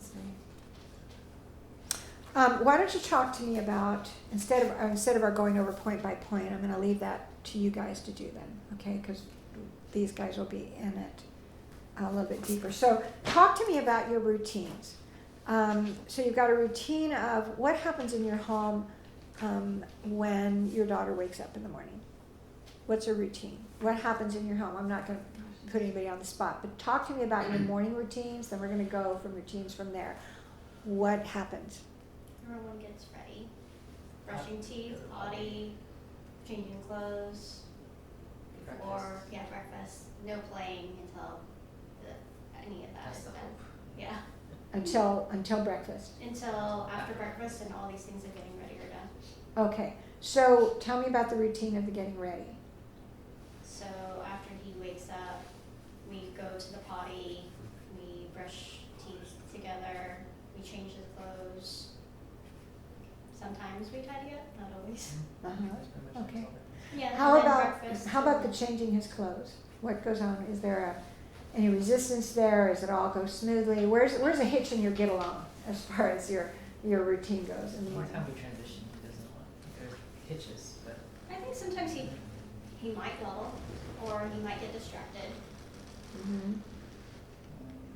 Let's see. Why don't you talk to me about, instead of our going over point by point, I'm going to leave that to you guys to do then, okay? Because these guys will be in it a little bit deeper. So talk to me about your routines. So you've got a routine of what happens in your home when your daughter wakes up in the morning. What's a routine? What happens in your home? I'm not going to put anybody on the spot, but talk to me about your morning routines, then we're going to go from routines from there. What happens? Everyone gets ready. Brushing teeth, potty, changing clothes, or breakfast. No playing until any of that is done. Yeah. Until breakfast. Until after breakfast and all these things of getting ready are done. Okay. So tell me about the routine of the getting ready. So after he wakes up, we go to the potty, we brush teeth together, we change his clothes. Sometimes we tidy up, not always. Okay. Yeah. How and then about breakfast. the changing his clothes? What goes on? Is there any resistance there? Does it all go smoothly? Where's a hitch in your get along as far as your routine goes in the morning? Anytime we transition, he doesn't want there hitches, but I think sometimes he might yell or he might get distracted. Mm-hmm.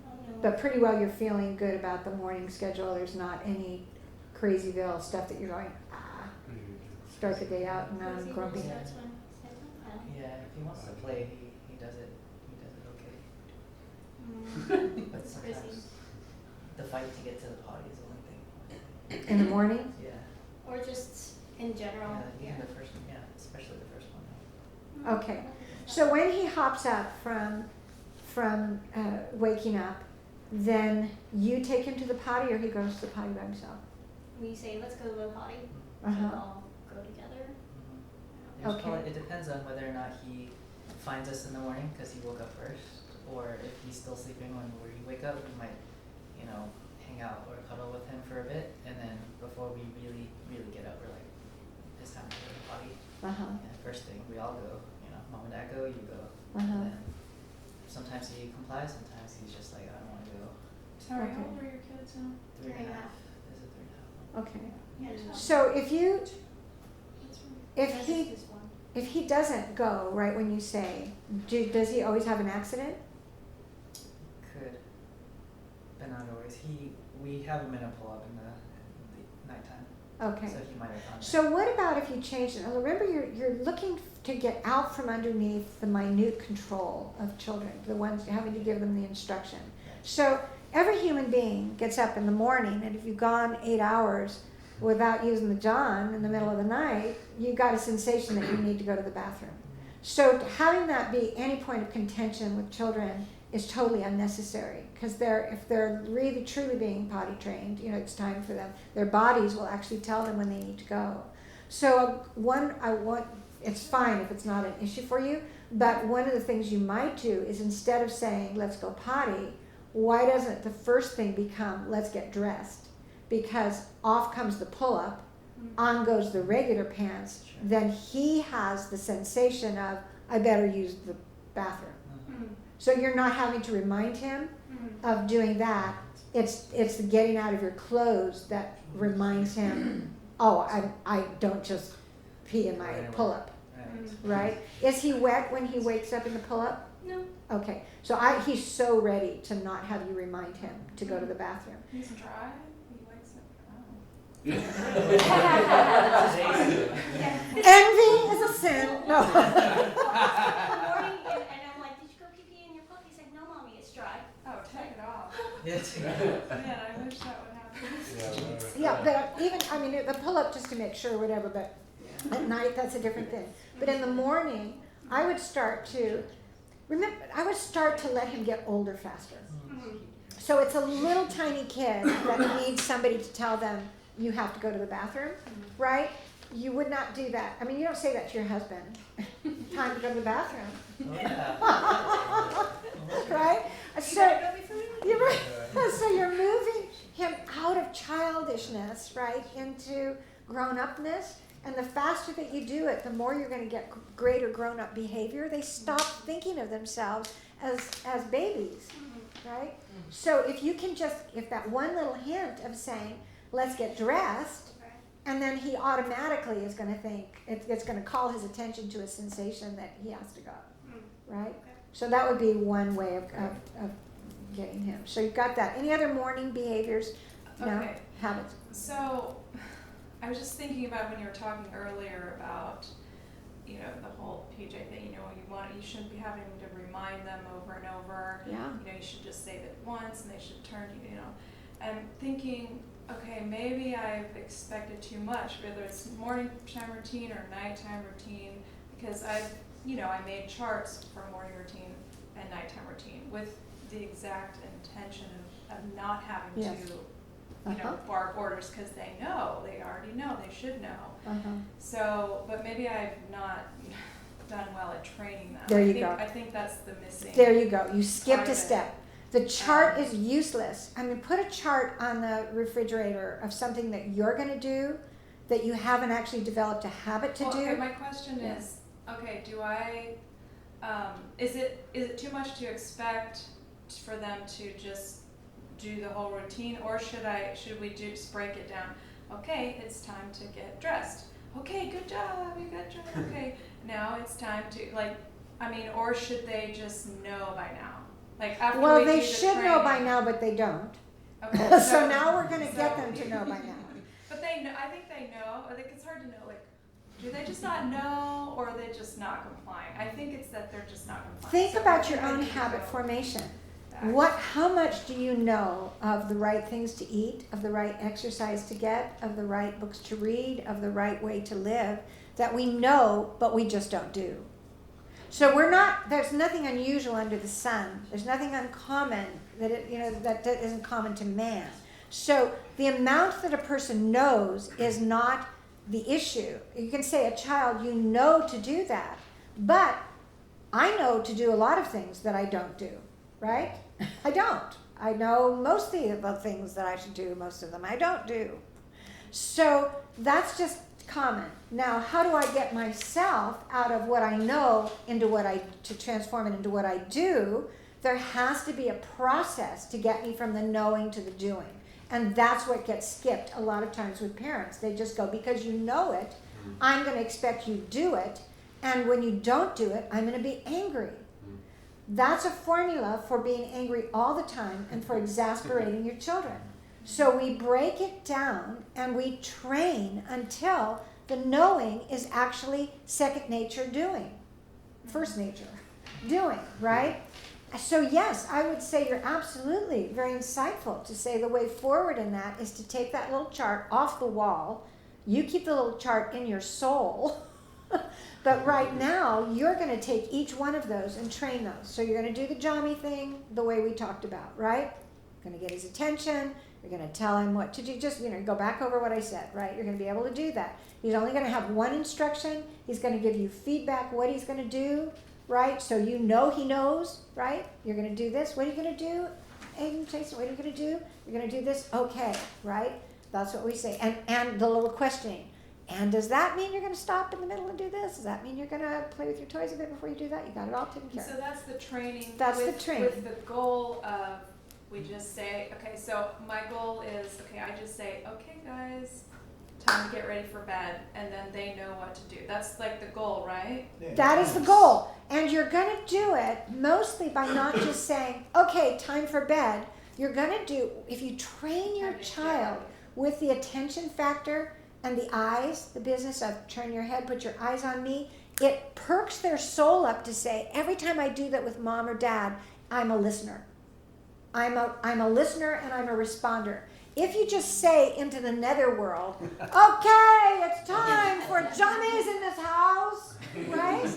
I don't know. But pretty well you're feeling good about the morning schedule. There's not any crazyville stuff that you're going, start the day out and Crazy grumpy. when he starts when he's like, "Oh." yeah, if he wants to play, he does it. He does it okay. But Crazy. sometimes the fight to get to the potty is the only thing. In the morning? Yeah. Or just in general. Yeah, even the first one, especially the first one. Okay. So when he hops up from waking up, then you take him to the potty or he goes to the potty by himself? We say, let's go to the potty. Uh-huh. So we'll all go together. There's Okay. probably, it depends on whether or not he finds us in the morning because he woke up first, or if he's still sleeping when we wake up, we might, hang out or cuddle with him for a bit, and then before we really get up, we're like, it's time to go to the potty. Uh-huh. And first thing, we all go. Mom and dad go, you go. Uh-huh. And then sometimes he complies, sometimes he's just like, I don't want to go. Sorry, Okay. how old are your kids now? 3.5. Is it 3.5? Okay. Yeah, just So if that's he just one. if he doesn't go right when you say, does he always have an accident? Could, but not always. We have him in a pull-up in the nighttime. Okay. So he might have gone there. So what about if you change it? Remember, you're looking to get out from underneath the minute control of children, the ones having to give them the instruction. So every human being gets up in the morning, and if you've gone 8 hours without using the John in the middle of the night, you got a sensation that you need to go to the bathroom. So having that be any point of contention with children is totally unnecessary, because if they're really truly being potty trained, it's time for them. Their bodies will actually tell them when they need to go. So it's fine if it's not an issue for you, but one of the things you might do is, instead of saying let's go potty, why doesn't the first thing become let's get dressed? Because off comes the pull-up, on goes the regular pants, then he has the sensation of, I better use the bathroom. Mm-hmm. So you're not having to remind him of doing that. It's the getting out of your clothes that reminds him, oh, I don't just pee in my pull-up, right? Is he wet when he wakes up in the pull-up? No. Okay, so he's so ready to not have you remind him to go to the bathroom. He's dry. He wakes up. Envy is a sin. No. Good morning, and I'm like, did you go pee pee in your puff? He's like, no, mommy, it's dry. Oh, take it off. Yeah. Man, I wish that would happen. Yeah, but even, the pull-up just to make sure, whatever, but at night, that's a different thing. But in the morning, I would start to let him get older faster. So it's a little tiny kid that needs somebody to tell them, you have to go to the bathroom, right? You would not do that. You don't say that to your husband. Time to go to the bathroom. Oh, yeah. Right? You So gotta go before we leave. you're right. So you're moving him out of childishness, right, into grown-upness. And the faster that you do it, the more you're going to get greater grown-up behavior. They stop thinking of themselves as babies, right? So if you can just, if that one little hint of saying, let's get dressed, Okay. and then he automatically is going to think, it's going to call his attention to a sensation that he has to go, right? Okay. So that would be one way of getting him. So you've got that. Any other morning behaviors? No? Okay. Habits? So, I was just thinking about when you were talking earlier about, you know, the whole PJ thing, you shouldn't be having to remind them over and over. Yeah. You should just say it once and they should turn, I'm thinking, okay, maybe I've expected too much, whether it's morning time routine or nighttime routine, because I made charts for morning routine and nighttime routine with the exact intention of not having Yes. to, Uh-huh. bark orders, because they already know, they should know. Uh-huh. So, but maybe I've not done well at training them. There you go. I think that's the missing. There you go. You skipped part a of it. step. The chart is useless. I mean, put a chart on the refrigerator of something that you're going to do that you haven't actually developed a habit to do. Okay, my question Yeah. is, okay, do I, is it too much to expect for them to just do the whole routine, or should we just break it down? Okay, it's time to get dressed. Okay, good job, you got dressed. Okay, now it's time to, or should they just know by now? Like after Well, we they do the should know by training. now, but they don't. Okay, So now we're going to get so- them to know by now. But they know, I think they know. I think it's hard to know, do they just not know, or are they just not complying? I think it's that they're just not complying. Think So about I your think I own need to habit go formation. back. How much do you know of the right things to eat, of the right exercise to get, of the right books to read, of the right way to live that we know, but we just don't do? So there's nothing unusual under the sun. There's nothing uncommon that isn't common to man. So the amount that a person knows is not the issue. You can say a child, you know to do that, but I know to do a lot of things that I don't do, right? I don't. I know most of the things that I should do, most of them I don't do. So that's just common. Now, how do I get myself out of what I know to transform it into what I do? There has to be a process to get me from the knowing to the doing. And that's what gets skipped a lot of times with parents. They just go, because you know it, I'm going to expect you to do it. And when you don't do it, I'm going to be angry. That's a formula for being angry all the time and for exasperating your children. So we break it down and we train until the knowing is actually second nature doing. First nature doing, right? So yes, I would say you're absolutely very insightful to say the way forward in that is to take that little chart off the wall. You keep the little chart in your soul. But right now, you're going to take each one of those and train those. So you're going to do the Jami thing the way we talked about, right? You're going to get his attention. You're going to tell him what to do. Just, go back over what I said, right? You're going to be able to do that. He's only going to have one instruction. He's going to give you feedback what he's going to do, right? So you know he knows, right? You're going to do this. What are you going to do? Aiden, Jason, what are you going to do? You're going to do this? Okay, right? That's what we say. And the little questioning. And does that mean you're going to stop in the middle and do this? Does that mean you're going to play with your toys a bit before you do that? You got it all taken care So of. that's the training. That's the with, training. With the goal of, we just say, okay, so my goal is, okay, I just say, okay guys, time to get ready for bed, and then they know what to do. That's like the goal, right? That is the goal. And you're going to do it mostly by not just saying, okay, time for bed. You're going to do, if you train your child with the attention factor and the eyes, the business of turn your head, put your eyes on me, it perks their soul up to say, every time I do that with mom or dad, I'm a listener. I'm a listener and I'm a responder. If you just say into the netherworld, okay, it's time for Johnny's in this house, right?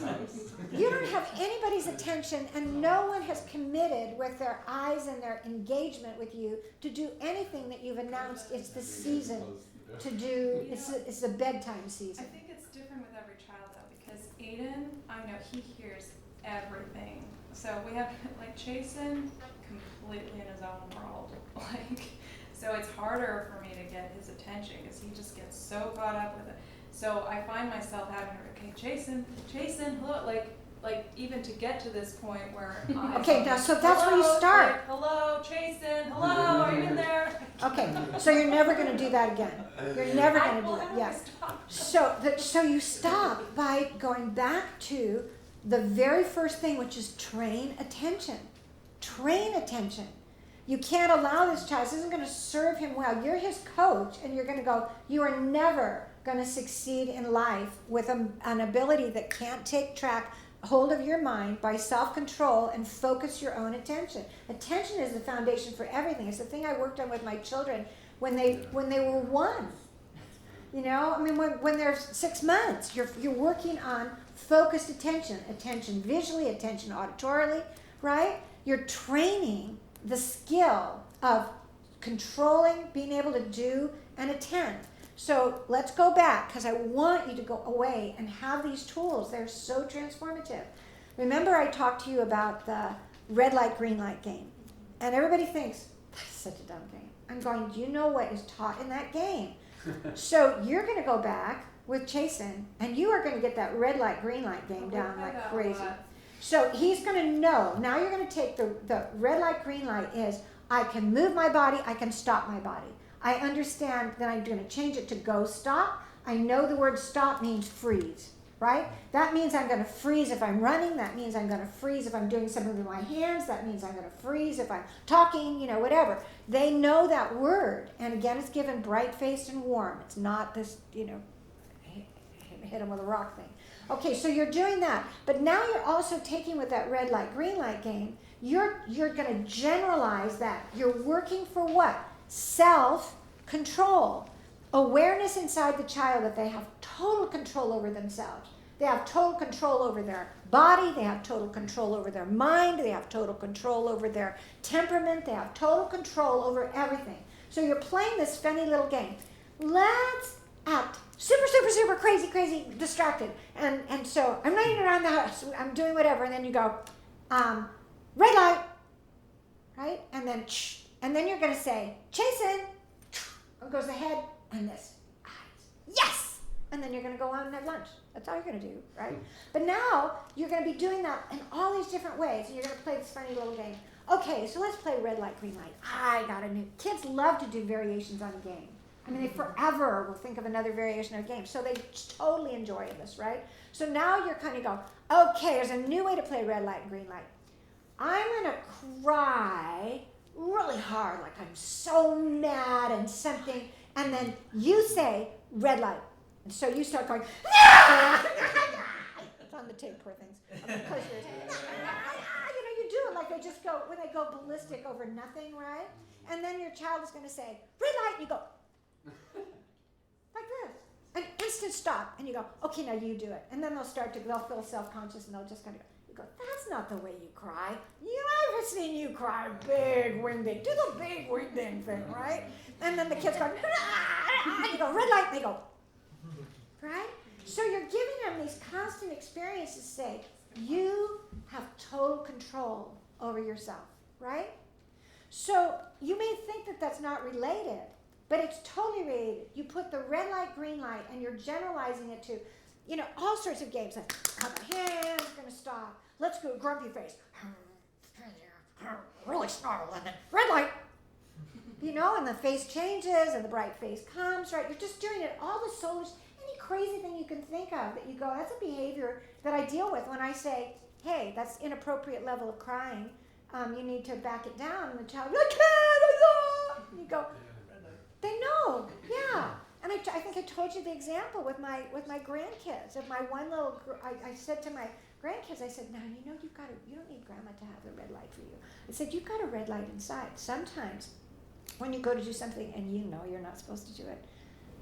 You don't have anybody's attention and no one has committed with their eyes and their engagement with you to do anything that you've announced it's the season to do. It's the bedtime I season. think it's different with every child though, because Aiden, I know he hears everything. So we have like Chasen completely in his own world. So it's harder for me to get his attention because he just gets so caught up with it. So I find myself having to, okay, Chasen, look, like even to get to this point where Okay, now, so that's where you start. Like, hello, Jason. Hello, are you in there? Okay, so you're never going to do that again. You're never going to do Well, that. how do Yeah. I stop? So you stop by going back to the very first thing, which is train attention. Train attention. You can't allow this child. This isn't going to serve him well. You're his coach, and you're going to go, you are never going to succeed in life with an ability that can't take hold of your mind by self-control and focus your own attention. Attention is the foundation for everything. It's the thing I worked on with my children when they were 1. You know, I mean, when they're 6 months, you're working on focused attention visually, attention auditorily, right? You're training the skill of controlling, being able to do and attend. So let's go back, because I want you to go away and have these tools. They're so transformative. Remember I talked to you about the red light, green light game. And everybody thinks, that's such a dumb game. I'm going, do you know what is taught in that game? So you're going to go back with Chasen, and you are going to get that red light, green light game down like crazy. So he's going to know. Now you're going to take the red light, green light is, I can move my body, I can stop my body. I understand that I'm going to change it to go stop. I know the word stop means freeze, right? That means I'm going to freeze if I'm running. That means I'm going to freeze if I'm doing something with my hands. That means I'm going to freeze if I'm talking, whatever. They know that word. And again, it's given bright-faced and warm. It's not this, hit them with a rock thing. Okay, so you're doing that. But now you're also taking with that red light, green light game, you're going to generalize that. You're working for what? Self-control. Awareness inside the child that they have total control over themselves. They have total control over their body. They have total control over their mind. They have total control over their temperament. They have total control over everything. So you're playing this funny little game. Let's act super, super, super crazy, distracted. And so I'm running around the house. I'm doing whatever. And then you go, red light, right? And then you're going to say, Chasen. And goes the head and this eyes. Yes! And then you're going to go on and have lunch. That's all you're going to do, right? But now you're going to be doing that in all these different ways. And you're going to play this funny little game. Okay, so let's play red light, green light. I got a new... Kids love to do variations on a game. I mean, they forever will think of another variation of a game. So they totally enjoy this, right? So now you're kind of going, okay, there's a new way to play red light and green light. I'm going to cry really hard, like I'm so mad and something, and then you say red light, and so you start going. It's on the tape, poor things. Close your ears. You do it like they just go when they go ballistic over nothing, right? And then your child is going to say red light, and you go like this, an instant stop, and you go, okay, now you do it, and then they'll feel self-conscious, and they'll just kind of go. You go, that's not the way you cry. I've seen you cry big wingding. Do the big wingding thing, right? And then the kids go, and you go, red light, and they go, right? So you're giving them these constant experiences to say, you have total control over yourself, right? So you may think that that's not related, but it's totally related. You put the red light, green light, and you're generalizing it to all sorts of games. Like, my hand's going to stop. Let's go grumpy face. Really snarl. And then red light. And the face changes and the bright face comes, right? You're just doing it. All the soulish, any crazy thing you can think of that you go, that's a behavior that I deal with when I say, hey, that's inappropriate level of crying. You need to back it down. And the child, I can't. And you go, they know, yeah. And I think I told you the example with my grandkids. Of my one little, I said to my grandkids, I said, now you don't need grandma to have the red light for you. I said, you've got a red light inside. Sometimes when you go to do something and you're not supposed to do it,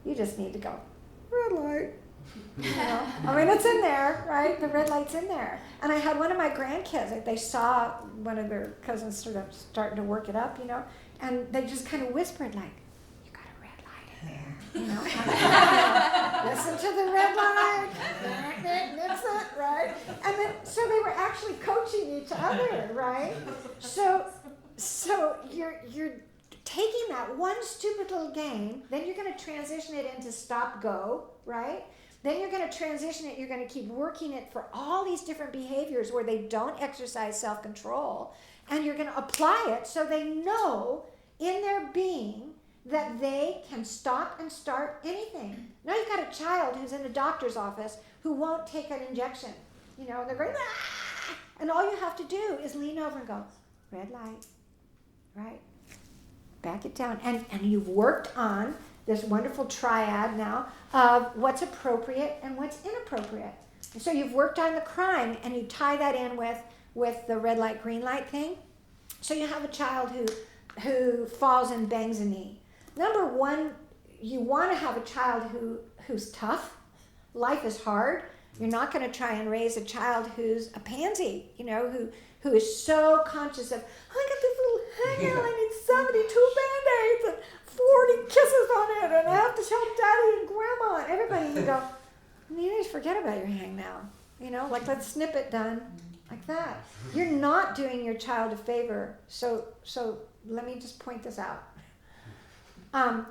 you just need to go, red light. I mean, it's in there, right? The red light's in there. And I had one of my grandkids, they saw one of their cousins sort of starting to work it up, and they just kind of whispered like, listen to the red light, that's it, right? And then, so they were actually coaching each other, right? So you're taking that one stupid little game, then you're going to transition it into stop, go, right? Then you're going to transition it. You're going to keep working it for all these different behaviors where they don't exercise self-control. And you're going to apply it so they know in their being that they can stop and start anything. Now you've got a child who's in a doctor's office who won't take an injection. You know, they're going, ah! And all you have to do is lean over and go, red light, right? Back it down. And you've worked on this wonderful triad now of what's appropriate and what's inappropriate. And so you've worked on the crying, and you tie that in with the red light, green light thing. So you have a child who falls and bangs a knee. Number one, you want to have a child who's tough. Life is hard. You're not going to try and raise a child who's a pansy, you know, who is so conscious of, oh, I got this little hangnail, I need 72 Band-Aids and 40 kisses on it, and I have to tell Daddy and Grandma and everybody. And you go, you need to forget about your hangnail. You know, like, let's snip it done, like that. You're not doing your child a favor. So let me just point this out. And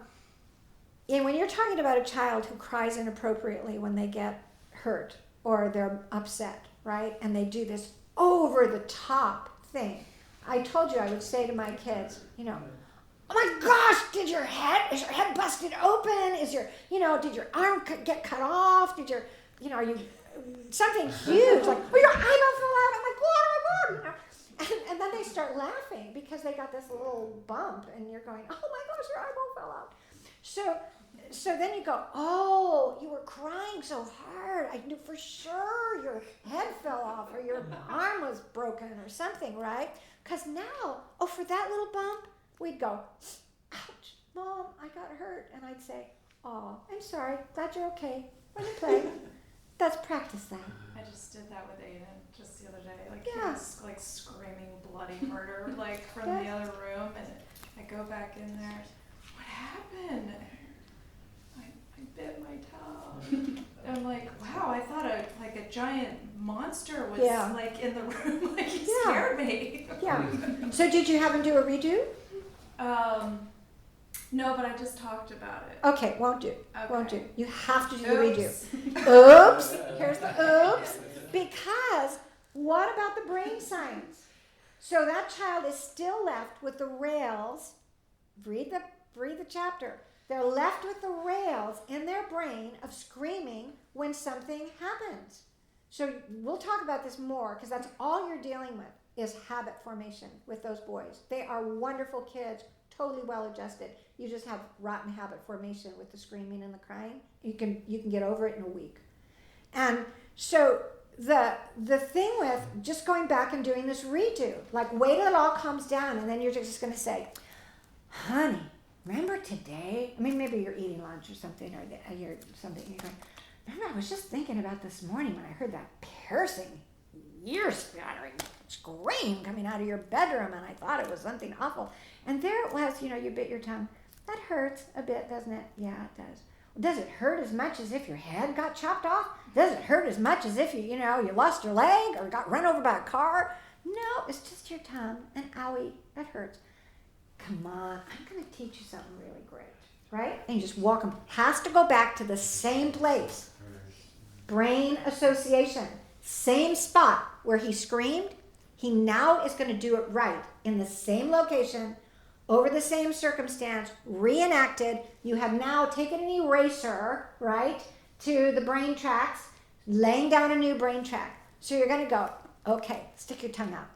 when you're talking about a child who cries inappropriately when they get hurt or they're upset, right? And they do this over the top thing. I told you I would say to my kids, you know, oh my gosh, is your head busted open? Did your arm get cut off? Are you something huge? Like, oh, your eyeball fell out. I'm like, oh my God, you know? And then they start laughing because they got this little bump, and you're going, oh my gosh, your eyeball fell out. So then you go, oh, you were crying so hard. I knew for sure your head fell off or your arm was broken or something, right? Because now, for that little bump, we'd go, ouch, Mom, I got hurt. And I'd say, oh, I'm sorry. Glad you're okay. When you play, let's practice that. I just did that with Aiden just the other day. Like, Yeah. he was like screaming bloody murder like from Yeah. the other room, and I go back in there. What happened? I bit my toe. And I'm like, wow, I thought a giant monster was Yeah. like in the room. Like, he Yeah. scared me. Yeah. So did you have him do a redo? No, but I just talked about it. Okay, won't do. Okay. Won't do. You have to do the redo. Oops. Oops. Here's the oops. Because what about the brain science? So that child is still left with the rails. Read the chapter. They're left with the rails in their brain of screaming when something happens. So we'll talk about this more, because that's all you're dealing with is habit formation with those boys. They are wonderful kids, totally well adjusted. You just have rotten habit formation with the screaming and the crying. You can get over it in a week. And so the thing with just going back and doing this redo, like, wait till it all comes down, and then you're just going to say, honey, remember today? I mean, maybe you're eating lunch or something, or you're something. You're going, remember, I was just thinking about this morning when I heard that piercing, ear-splattering scream coming out of your bedroom, and I thought it was something awful. And there it was, you bit your tongue. That hurts a bit, doesn't it? Yeah, it does. Does it hurt as much as if your head got chopped off? Does it hurt as much as if you lost your leg or got run over by a car? No, it's just your tongue, and owie, that hurts. Come on, I'm going to teach you something really great, right? And you just walk them. Has to go back to the same place. Brain association. Same spot where he screamed. He now is going to do it right in the same location, over the same circumstance, reenacted. You have now taken an eraser, right, to the brain tracks, laying down a new brain track. So you're going to go, okay, stick your tongue out.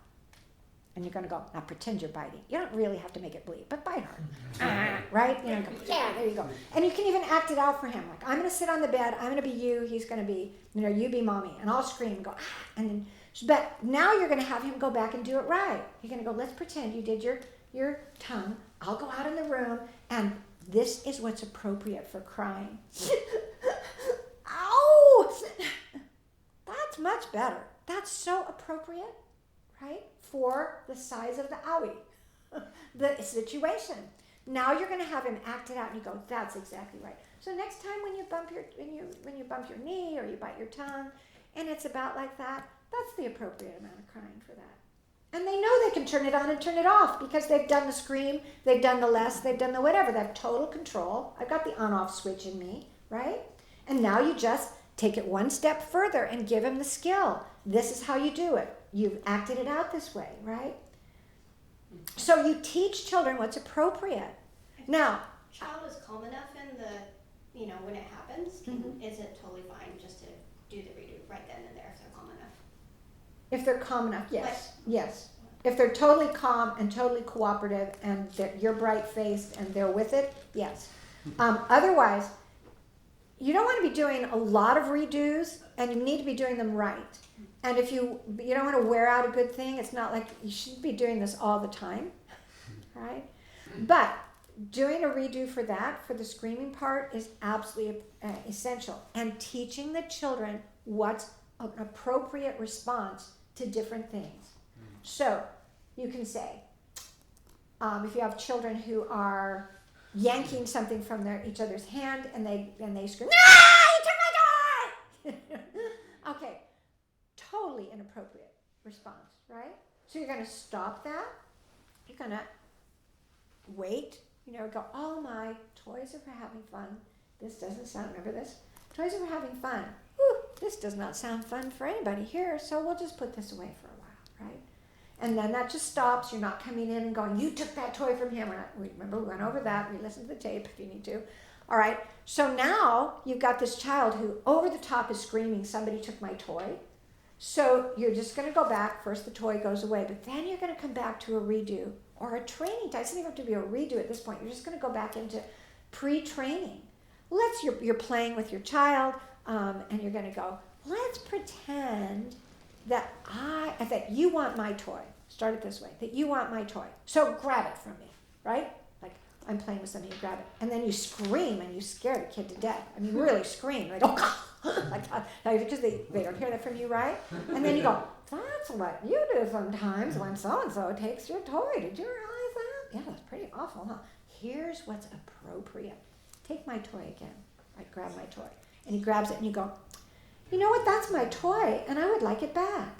And you're going to go, now pretend you're biting. You don't really have to make it bleed, but bite hard. Right? Go, yeah, there you go. And you can even act it out for him. Like, I'm going to sit on the bed. I'm going to be you. He's going to be, you be mommy. And I'll scream and go, ah. And then, but now you're going to have him go back and do it right. You're going to go, let's pretend you did your tongue. I'll go out in the room, and this is what's appropriate for crying. Ow! That's much better. That's so appropriate, right? For the size of the owie, the situation. Now you're going to have him act it out, and you go, that's exactly right. So next time when you bump your knee or you bite your tongue, and it's about like that, that's the appropriate amount of crying for that. And they know they can turn it on and turn it off because they've done the scream, they've done the less, they've done the whatever. They have total control. I've got the on-off switch in me, right? And now you just take it one step further and give him the skill. This is how you do it. You've acted it out this way, right? So you teach children what's appropriate. Now, child is calm enough in the, when it happens, is it totally fine just to do the redo right then and there if they're calm enough? if they're calm enough, yes, yes. If they're totally calm and totally cooperative and you're bright-faced and they're with it, yes. Otherwise, you don't want to be doing a lot of redos, and you need to be doing them right. And if you don't want to wear out a good thing, it's not like you should be doing this all the time, right? But doing a redo for that, for the screaming part, is absolutely essential. And teaching the children what's an appropriate response to different things. So you can say, if you have children who are yanking something from each other's hand and they scream, "Ah, you took my toy!" Okay, totally inappropriate response, right? So you're going to stop that. You're going to wait. Go, oh, my toys are for having fun. This doesn't sound, remember this? Toys are for having fun. Whew, this does not sound fun for anybody here, so we'll just put this away for a while, right? And then that just stops. You're not coming in and going, you took that toy from him. Remember, we went over that. We listened to the tape if you need to. All right, so now you've got this child who over the top is screaming, somebody took my toy. So you're just going to go back. First the toy goes away, but then you're going to come back to a redo or a training time. It doesn't even have to be a redo at this point. You're just going to go back into pre-training. You're playing with your child, and you're going to go, let's pretend that you want my toy. Start it this way, that you want my toy. So grab it from me, right? Like I'm playing with something, you grab it. And then you scream and you scare the kid to death. I mean, really scream. Like, oh, like that, because they don't hear that from you, right? And then you go, that's what you do sometimes when so-and-so takes your toy. Did you realize that? Yeah, that's pretty awful, huh? Here's what's appropriate. Take my toy again. I grab my toy. And he grabs it and you go, you know what, that's my toy and I would like it back.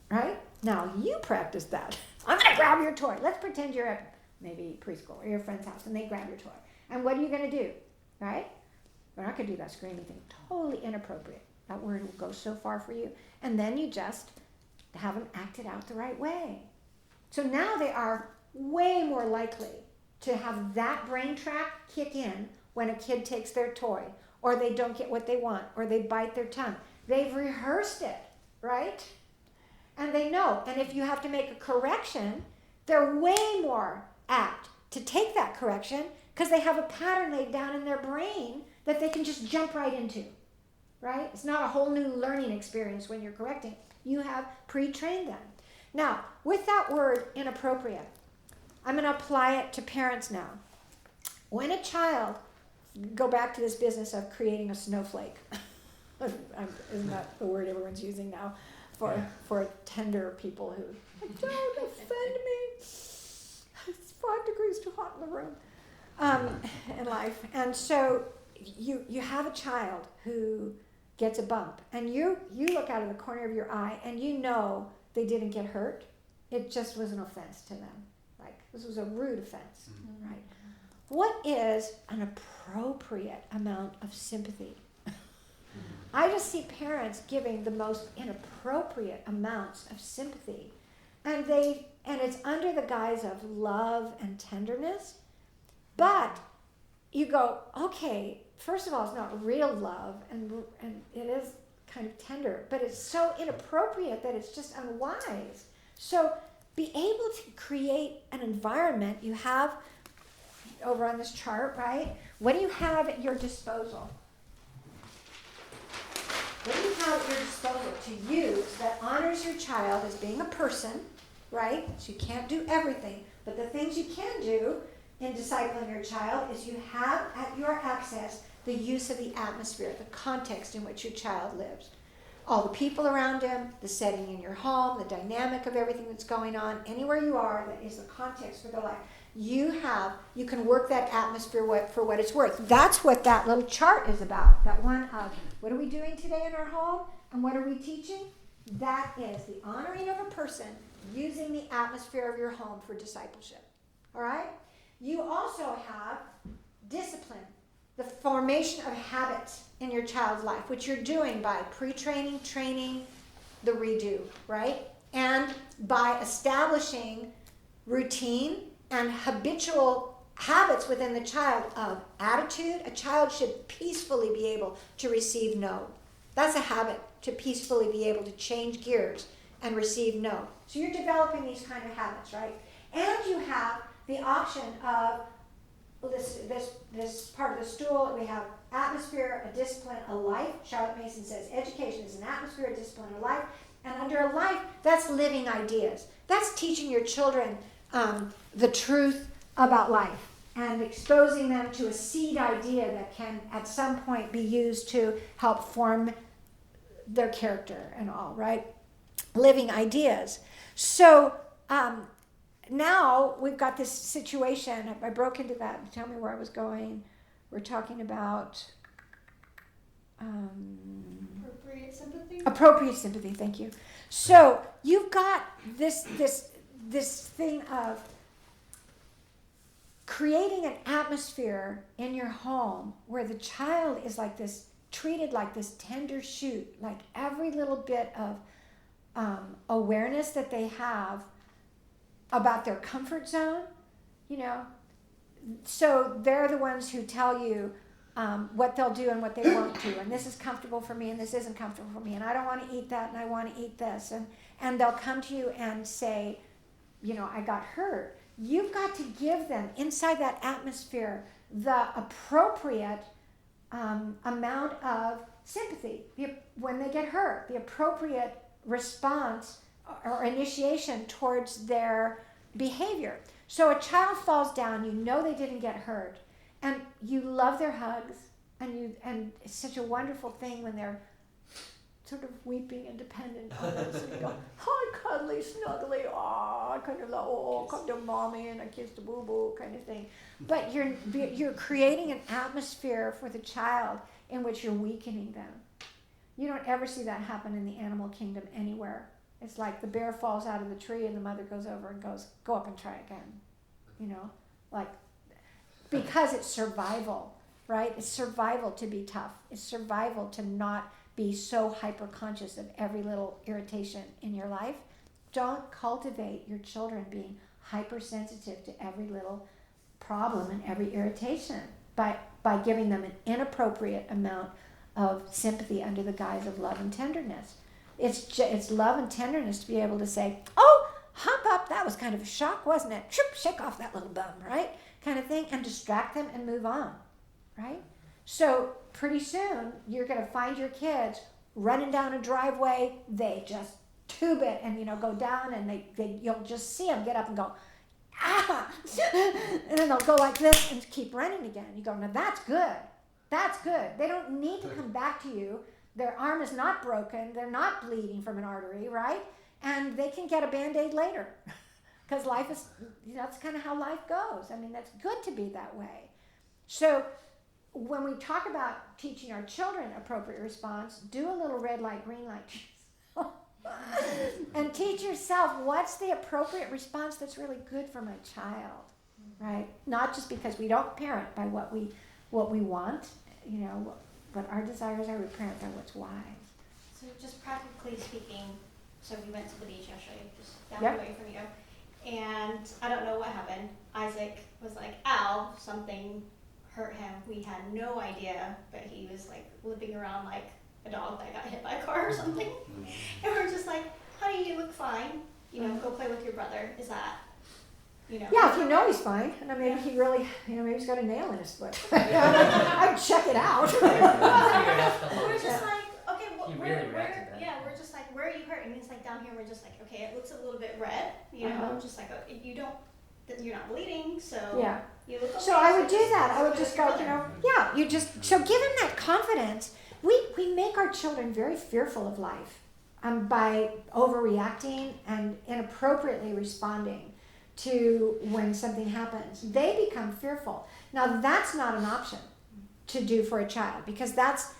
Right? Now you practice that. I'm going to grab your toy. Let's pretend you're at maybe preschool or your friend's house and they grab your toy. And what are you going to do? Right? We're not going to do that screaming thing. Totally inappropriate. That word will go so far for you. And then you just have them act it out the right way. So now they are way more likely to have that brain track kick in when a kid takes their toy or they don't get what they want or they bite their tongue. They've rehearsed it, right? And they know. And if you have to make a correction, they're way more apt to take that correction because they have a pattern laid down in their brain that they can just jump right into, right? It's not a whole new learning experience when you're correcting. You have pre-trained them. Now, with that word inappropriate, I'm going to apply it to parents now. When a child, go back to this business of creating a snowflake. Isn't that the word everyone's using now for tender people who, don't offend me. It's 5 degrees too hot in the room in life. And so you have a child who gets a bump and you look out of the corner of your eye and you know they didn't get hurt. It just was an offense to them. Like this was a rude offense, right? What is an appropriate amount of sympathy? I just see parents giving the most inappropriate amounts of sympathy. And it's under the guise of love and tenderness. But you go, okay, first of all, it's not real love and it is kind of tender, but it's so inappropriate that it's just unwise. So be able to create an environment. You have over on this chart, right? What do you have at your disposal? What do you have at your disposal to use that honors your child as being a person, right? So you can't do everything, but the things you can do in discipling your child is you have at your access the use of the atmosphere, the context in which your child lives. All the people around him, the setting in your home, the dynamic of everything that's going on, anywhere you are, that is the context for their life. You can work that atmosphere for what it's worth. That's what that little chart is about. That one of, what are we doing today in our home? And what are we teaching? That is the honoring of a person using the atmosphere of your home for discipleship. All right? You also have discipline. the formation of habits in your child's life, which you're doing by pre-training, training, the redo, right? And by establishing routine and habitual habits within the child of attitude. A child should peacefully be able to receive no. That's a habit, to peacefully be able to change gears and receive no. So you're developing these kind of habits, right? And you have the option of this part of the stool. We have atmosphere, a discipline, a life. Charlotte Mason says education is an atmosphere, a discipline, a life. And under a life, that's living ideas. That's teaching your children the truth about life and exposing them to a seed idea that can at some point be used to help form their character and all, right? Living ideas. So now we've got this situation. I broke into that. Tell me where I was going. We're talking about Appropriate sympathy. appropriate sympathy. Thank you. So you've got this thing of creating an atmosphere in your home where the child is like this, treated like this tender shoot, like every little bit of awareness that they have about their comfort zone, you know. So they're the ones who tell you what they'll do and what they won't do, and this is comfortable for me and this isn't comfortable for me, and I don't want to eat that and I want to eat this, and they'll come to you and say, you know, I got hurt. You've got to give them, inside that atmosphere, the appropriate amount of sympathy when they get hurt, the appropriate response or initiation towards their behavior. So a child falls down, you know they didn't get hurt, and you love their hugs, and it's such a wonderful thing when they're sort of weeping and dependent on us, and you go, hi, cuddly, snuggly, oh, kind of like, oh, come to mommy and I kiss the boo boo kind of thing. But you're creating an atmosphere for the child in which you're weakening them. You don't ever see that happen in the animal kingdom anywhere. It's like the bear falls out of the tree and the mother goes over and goes, go up and try again. You know, like, because it's survival, right? It's survival to be tough. It's survival to not be so hyper conscious of every little irritation in your life. Don't cultivate your children being hypersensitive to every little problem and every irritation by giving them an inappropriate amount of sympathy under the guise of love and tenderness. It's love and tenderness to be able to say, oh, hop up, that was kind of a shock, wasn't it? Shake off that little bum, right? Kind of thing, and distract them and move on, right? So pretty soon you're going to find your kids running down a driveway. They just tube it and, you know, go down, and you'll just see them get up and go, ah, and then they'll go like this and keep running again. You go, now that's good. That's good. They don't need to come back to you. Their arm is not broken. They're not bleeding from an artery, right? And they can get a Band-Aid later, because life is, you know, that's kind of how life goes. I mean, that's good to be that way. So when we talk about teaching our children appropriate response, do a little red light, green light. And teach yourself what's the appropriate response that's really good for my child, right? Not just because we don't parent by what we want, you know, but our desires are we parent by what's wise. So just practically speaking, so we went to the beach yesterday, just down Yep. the way from you, and I don't know what happened. Isaac was like, ow, something hurt him. We had no idea, but he was like limping around like a dog that got hit by a car or something. And we're just like, honey, you look fine. You know, go play with your brother. Is that, you know? Yeah, if you know he's fine, and I mean, he really, you know, maybe he's got a nail in his foot. I'd check it out. We're just like, okay, well, He really reacted that. yeah, we're just like, where are you hurt? And he's like, down here. We're just like, okay, it looks a little bit red, you know, Uh-huh. just like, you're not bleeding, so Yeah. you look okay. So I would do just that. I would play just with go, your you brother. know, yeah, you just, so give them that confidence. We make our children very fearful of life by overreacting and inappropriately responding to when something happens. They become fearful. Now that's not an option to do for a child, because that's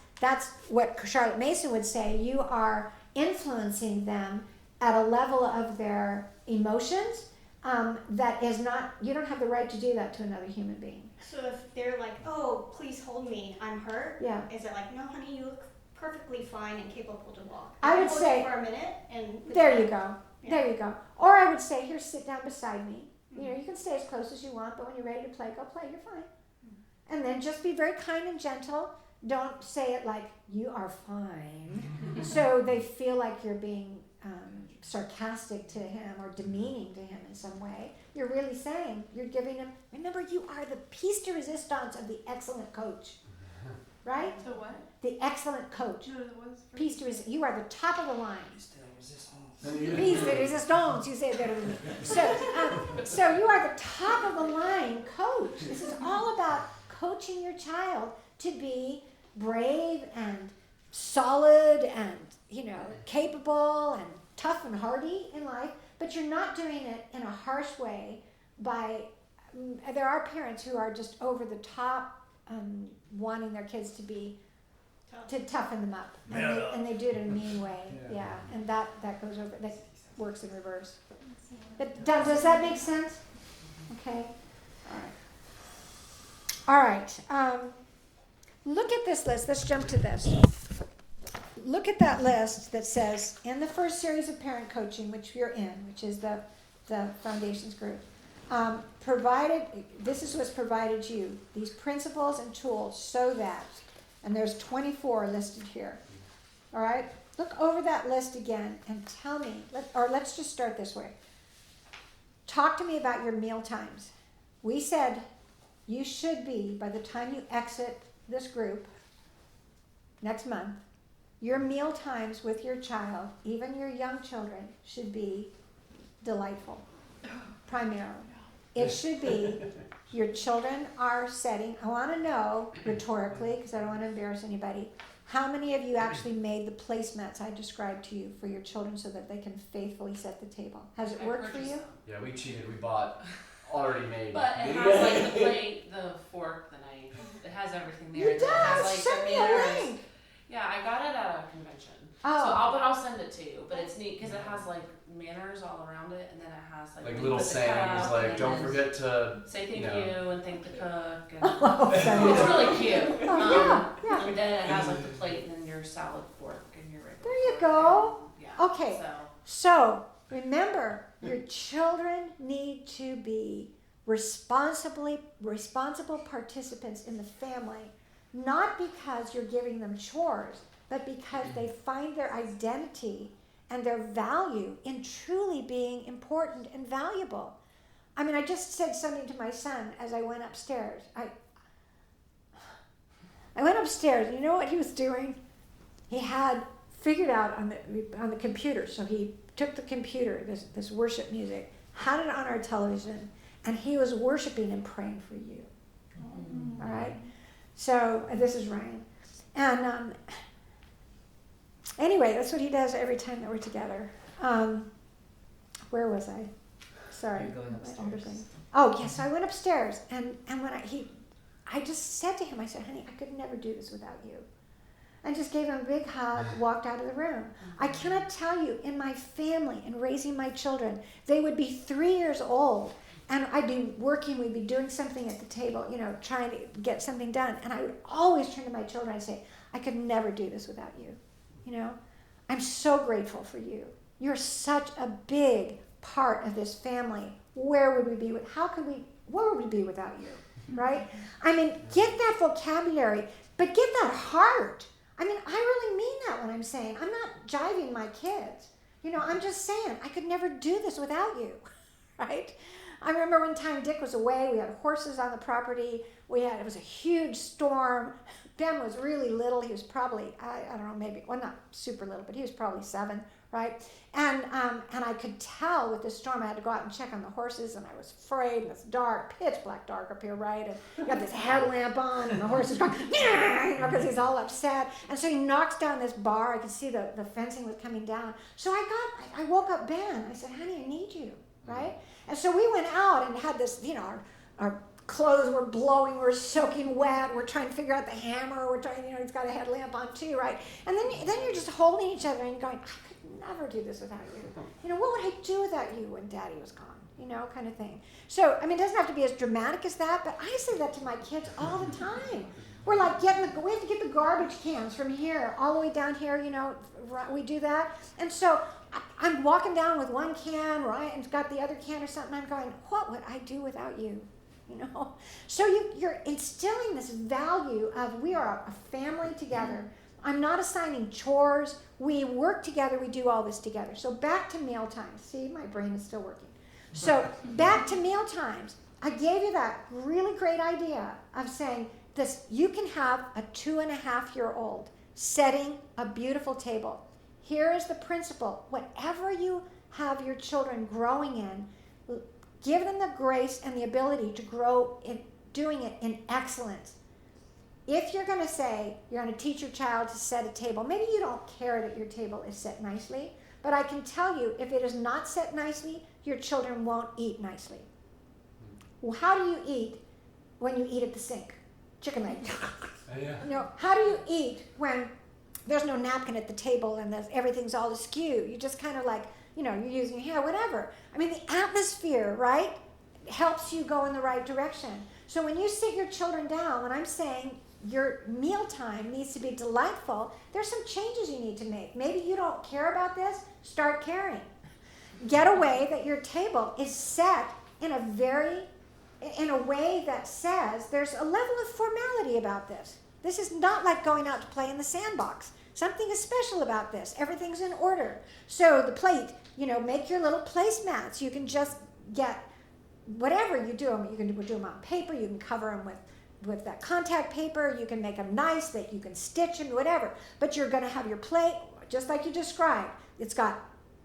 what Charlotte Mason would say. You are influencing them at a level of their emotions that is not, you don't have the right to do that to another human being. So if they're like, oh, please hold me, I'm hurt. Yeah. Is it like, no, honey, you look perfectly fine and capable to walk. I would hold say- you for a minute and. There you go. Yeah. There you go. Or I would say, here, sit down beside me. You know, you can stay as close as you want, but when you're ready to play, go play. You're fine. And then just be very kind and gentle. Don't say it like, you are fine. So they feel like you're being sarcastic to him or demeaning to him in some way. You're really saying, you're giving him, remember, you are the piece de resistance of the excellent coach. Right? So what? The excellent coach. No, it was for- Piece de resistance. You are the top of the line. Yeah. Piece de resistance, you say it better than me. So you are the top of the line coach. This is all about coaching your child to be brave and solid and, you know, capable and tough and hardy in life, but you're not doing it in a harsh way by, there are parents who are just over the top, wanting their kids to be, to toughen them up. And they do it in a mean way, yeah, and that goes over, that works in reverse. But does that make sense? Okay, all right. Look at this list, let's jump to this. Look at that list that says, in the first series of parent coaching, which you're in, which is the Foundations group, this is what's provided you, these principles and tools so that, and there's 24 listed here, all right? Look over that list again and tell me, let's just start this way. Talk to me about your meal times. We said you should be, by the time you exit this group next month, your meal times with your child, even your young children, should be delightful, primarily. It should be, your children are setting, I want to know, rhetorically, because I don't want to embarrass anybody, how many of you actually made the placemats I described to you for your children so that they can faithfully set the table? Has it worked for you? Yeah, we cheated. We bought already made. But it has like the plate, the fork, the knife. It has everything there. It and then it has does! like Send the me a manners. link! Yeah, I got it at a convention. Oh. So I'll send it to you. But it's neat because it has like manners all around it, and then it has like little put the sayings cup, like and don't then forget to say thank you know. you and thank the cook. And Oh, it's really cute. Oh, yeah. And then it has like the plate and then your salad fork and your regular. There you fork. go. Yeah. Okay. So So, remember, your children need to be responsible participants in the family, not because you're giving them chores, but because they find their identity and their value in truly being important and valuable. I mean, I just said something to my son as I went upstairs. I went upstairs, you know what he was doing? He had figured out on the computer, so he took the computer, this worship music, had it on our television, and he was worshiping and praying for you. All right? So, this is Ryan. And anyway, that's what he does every time that we're together. Where was I? Sorry. You're going upstairs. Oh, yes, so I went upstairs, and when I just said to him, I said, honey, I could never do this without you. And just gave him a big hug, walked out of the room. I cannot tell you, in my family, in raising my children, they would be 3 years old, and I'd be working, we'd be doing something at the table, you know, trying to get something done, and I would always turn to my children and say, I could never do this without you. You know, I'm so grateful for you. You're such a big part of this family. Where would we be where would we be without you, right? I mean, get that vocabulary, but get that heart. I mean, I really mean that when I'm saying, I'm not jiving my kids. You know, I'm just saying, I could never do this without you, right? I remember one time Dick was away, we had horses on the property, it was a huge storm. Ben was really little, he was probably, I don't know, maybe, well, not super little, but he was probably 7, right? And I could tell with the storm, I had to go out and check on the horses, and I was afraid, and it's dark, pitch black dark up here, right? And you got this headlamp on, and the horse is going, yeah, you know, because he's all upset. And so he knocks down this bar, I could see the fencing was coming down. So I woke up Ben, I said, honey, I need you, right? And so we went out and had this, you know, our clothes were blowing, we're soaking wet, we're trying to figure out the hammer, we're trying, you know, he's got a headlamp on too, right? And then you're just holding each other and going, I could never do this without you. You know, what would I do without you when Daddy was gone? you know, kind of thing. So, I mean, it doesn't have to be as dramatic as that, but I say that to my kids all the time. We're like we have to get the garbage cans from here all the way down here, you know, we do that. And so I'm walking down with one can, right, and got the other can or something. I'm going, what would I do without you? You know? So you're instilling this value of we are a family together. I'm not assigning chores. We work together. We do all this together. So back to meal times. See, my brain is still working. So back to meal times. I gave you that really great idea of saying this. You can have a 2.5-year-old setting a beautiful table. Here is the principle. Whatever you have your children growing in, give them the grace and the ability to grow in doing it in excellence. If you're going to say you're going to teach your child to set a table, maybe you don't care that your table is set nicely, but I can tell you if it is not set nicely, your children won't eat nicely. Well, how do you eat when you eat at the sink? Chicken leg. Yeah. You know, how do you eat when there's no napkin at the table and everything's all askew? You just kind of like, you know, you're using your hair, whatever. I mean, the atmosphere, right, helps you go in the right direction. So when you sit your children down, when I'm saying your mealtime needs to be delightful, there's some changes you need to make. Maybe you don't care about this, start caring. Get a way that your table is set in a way that says there's a level of formality about this. This is not like going out to play in the sandbox. Something is special about this. Everything's in order. So the plate, you know, make your little placemats. You can just get whatever you do them. You can do them on paper. You can cover them with that contact paper. You can make them nice, that you can stitch them, whatever. But you're going to have your plate, just like you described. It's got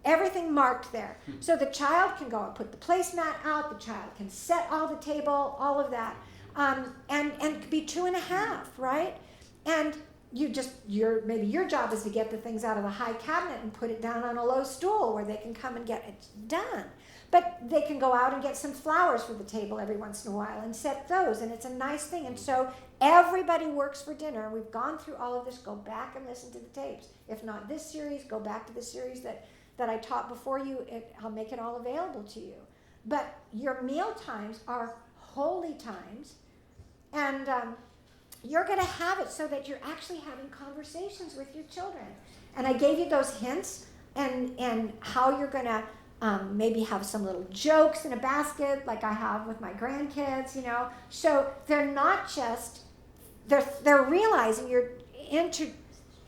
everything marked there. So the child can go and put the placemat out. The child can set all the table, all of that. And be 2.5, right? And maybe your job is to get the things out of the high cabinet and put it down on a low stool where they can come and get it done. But they can go out and get some flowers for the table every once in a while and set those, and it's a nice thing. And so everybody works for dinner, and we've gone through all of this. Go back and listen to the tapes. If not this series, go back to the series that I taught before you. I'll make it all available to you. But your meal times are holy times, and you're going to have it so that you're actually having conversations with your children. And I gave you those hints and how you're going to maybe have some little jokes in a basket like I have with my grandkids, you know. So they're not just, they're realizing you're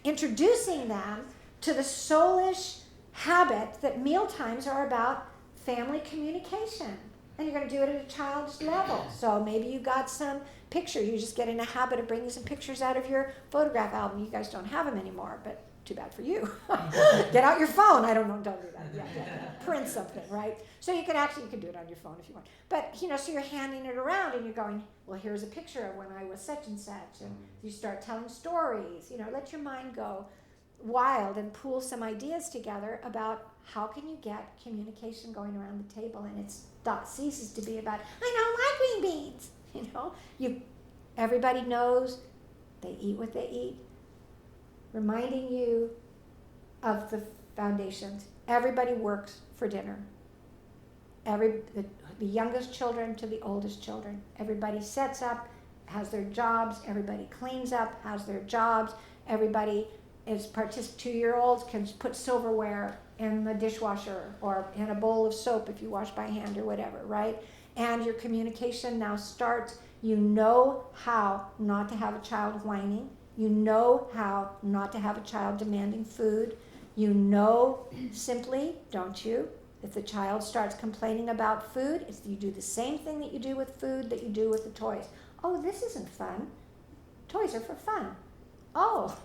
introducing them to the soulish habit that meal times are about family communication. And you're going to do it at a child's level. So maybe you got some pictures. You just get in a habit of bringing some pictures out of your photograph album. You guys don't have them anymore, but too bad for you. Get out your phone. I don't know. Don't do that. Yeah. Print something, right? So you can do it on your phone if you want. But, you know, so you're handing it around and you're going, well, here's a picture of when I was such and such. And you start telling stories. You know, let your mind go wild and pool some ideas together about how can you get communication going around the table, and it ceases to be about, I don't like green beans. You know, everybody knows they eat what they eat. Reminding you of the foundations. Everybody works for dinner. The youngest children to the oldest children. Everybody sets up, has their jobs. Everybody cleans up, has their jobs. Everybody is 2-year-olds can put silverware in the dishwasher or in a bowl of soap if you wash by hand or whatever, right? And your communication now starts. You know how not to have a child whining. You know how not to have a child demanding food. You know simply, don't you, if the child starts complaining about food, you do the same thing that you do with food that you do with the toys. Oh, this isn't fun. Toys are for fun. Oh,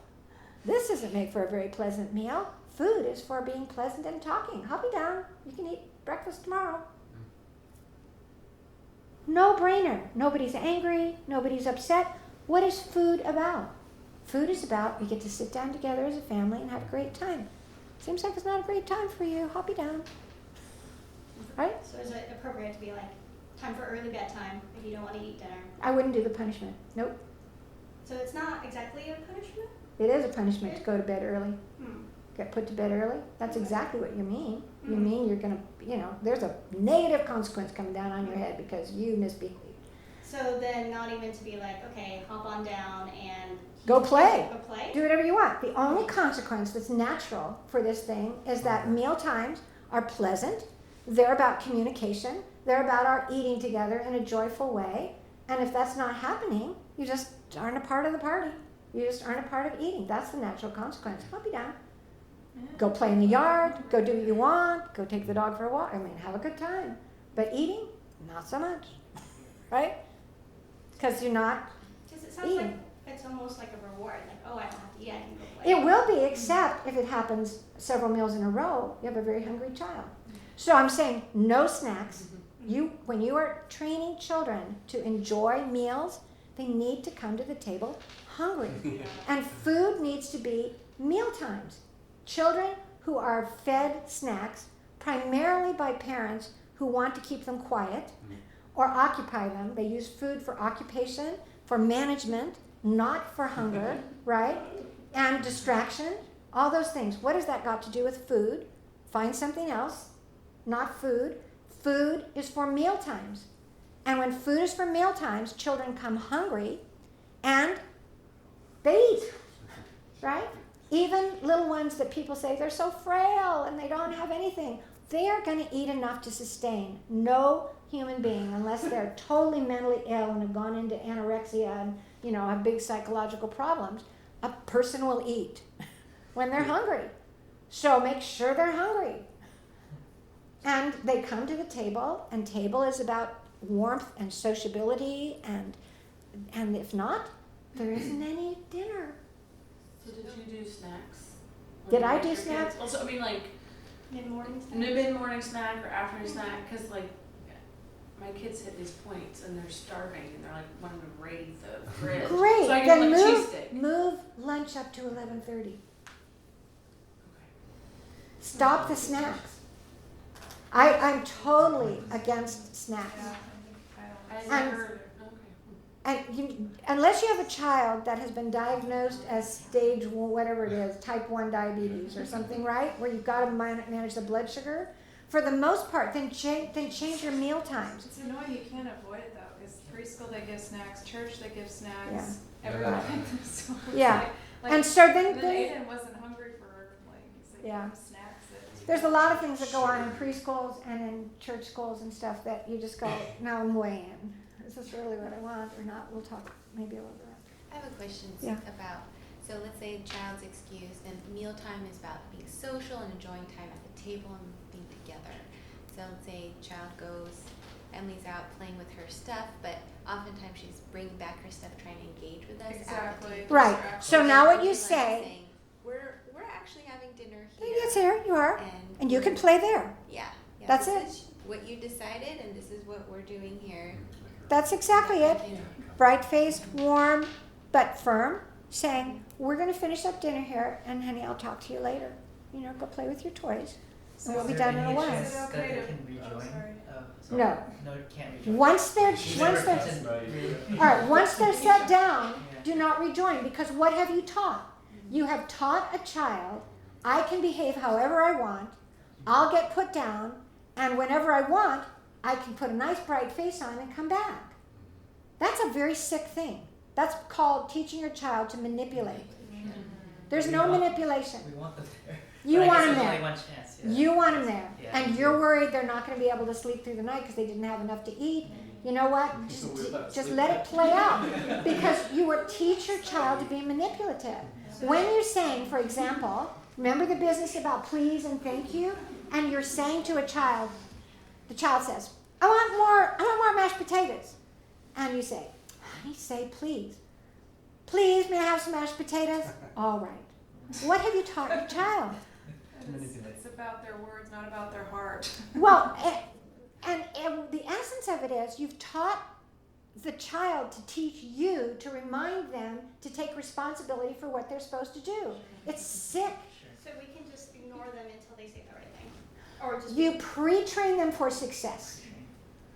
this doesn't make for a very pleasant meal. Food is for being pleasant and talking. I'll be down. You can eat breakfast tomorrow. No brainer. Nobody's angry. Nobody's upset. What is food about? Food is about we get to sit down together as a family and have a great time. Seems like it's not a great time for you. I'll be down. Right? So is it appropriate to be like, time for early bedtime if you don't want to eat dinner? I wouldn't do the punishment. Nope. So it's not exactly a punishment? It is a punishment to go to bed early. get put to bed early. That's exactly what you mean. You mean you're gonna, there's a negative consequence coming down on your head because you misbehaved. So then not even to be like, okay, hop on down and Go play. Go play? Do whatever you want. The only consequence that's natural for this thing is that meal times are pleasant. They're about communication. They're about our eating together in a joyful way. And if that's not happening, you just aren't a part of the party. You just aren't a part of eating. That's the natural consequence. I'll be down. Go play in the yard. Go do what you want. Go take the dog for a walk. I mean, have a good time. But eating, not so much. Right? Because you're not Because it sounds eating. like it's almost like a reward. Like, oh, I don't have to eat, I can go play. It will be, except if it happens several meals in a row, you have a very hungry child. So I'm saying no snacks. When you are training children to enjoy meals, they need to come to the table hungry. And food needs to be meal times. Children who are fed snacks primarily by parents who want to keep them quiet or occupy them. They use food for occupation, for management, not for hunger, right? And distraction, all those things. What has that got to do with food? Find something else, not food. Food is for meal times. And when food is for meal times, children come hungry and they eat, right? Even little ones that people say they're so frail and they don't have anything, they are going to eat enough to sustain. No human being, unless they're totally mentally ill and have gone into anorexia and have big psychological problems, a person will eat when they're hungry. So make sure they're hungry. And they come to the table, and table is about warmth and sociability, and if not, there isn't any dinner. So did you do snacks? Did When I you do had your snacks? kids? Also, I mean, like Mid-morning snack? mid-morning snack or afternoon snack, because like my kids hit these points and they're starving and they're like wanting to raid the fridge. Great. So I give Then them like a cheese move stick. move lunch up to 11:30. Okay. Stop the snacks. I'm totally against snacks. I And- never. And unless you have a child that has been diagnosed as stage whatever it is, type 1 diabetes or something, right? Where you've got to manage the blood sugar. For the most part, then change your meal times. It's annoying you can't avoid it though, because preschool they give snacks, church they give snacks, Yeah. everywhere. So it's Yeah. like And so then Aiden wasn't hungry for like he's like Yeah. snacks. there's a lot of things that go on in preschools and in church schools and stuff that you just go, now I'm weighing. Is this really what I want or not? We'll talk maybe a little bit. I have a question Yeah. about, so let's say the child's excused and mealtime is about being social and enjoying time at the table and being together. So let's say child goes, Emily's out playing with her stuff, but oftentimes she's bringing back her stuff trying to engage with us at the Exactly. table. Right. So And now then what you she's like say, saying, we're actually having dinner here. yes, here you are. And you can we're- play there. Yeah. That's this it. is what you decided and this is what we're doing here. That's exactly it. Yeah. Bright-faced, warm, but firm, saying, we're going to finish up dinner here, and honey, I'll talk to you later. Go play with your toys. So We'll be Is there done in a any while. chance Is it that okay they to- can oh, rejoin? sorry. Sorry. No. No, it can't rejoin. Once they're once they're set down, Yeah. do not rejoin, because what have you taught? You have taught a child, I can behave however I want, I'll get put down, and whenever I want, I can put a nice bright face on and come back. That's a very sick thing. That's called teaching your child to manipulate. There's no manipulation. We want them there. You But I want guess them there's there. only one chance. Yeah. You want them there. Yeah. And you're worried they're not going to be able to sleep through the night because they didn't have enough to eat. You know what? Just let it play out. Because you will teach your child to be manipulative. When you're saying, for example, remember the business about please and thank you? And you're saying to a child, the child says, I want more mashed potatoes. And you say, honey, say please. Please, may I have some mashed potatoes? All right. What have you taught your child? It's about their words, not about their heart. Well, and the essence of it is you've taught the child to teach you, to remind them to take responsibility for what they're supposed to do. It's sick. So we can just ignore them until they say the right thing? Or just You pre-train them for success.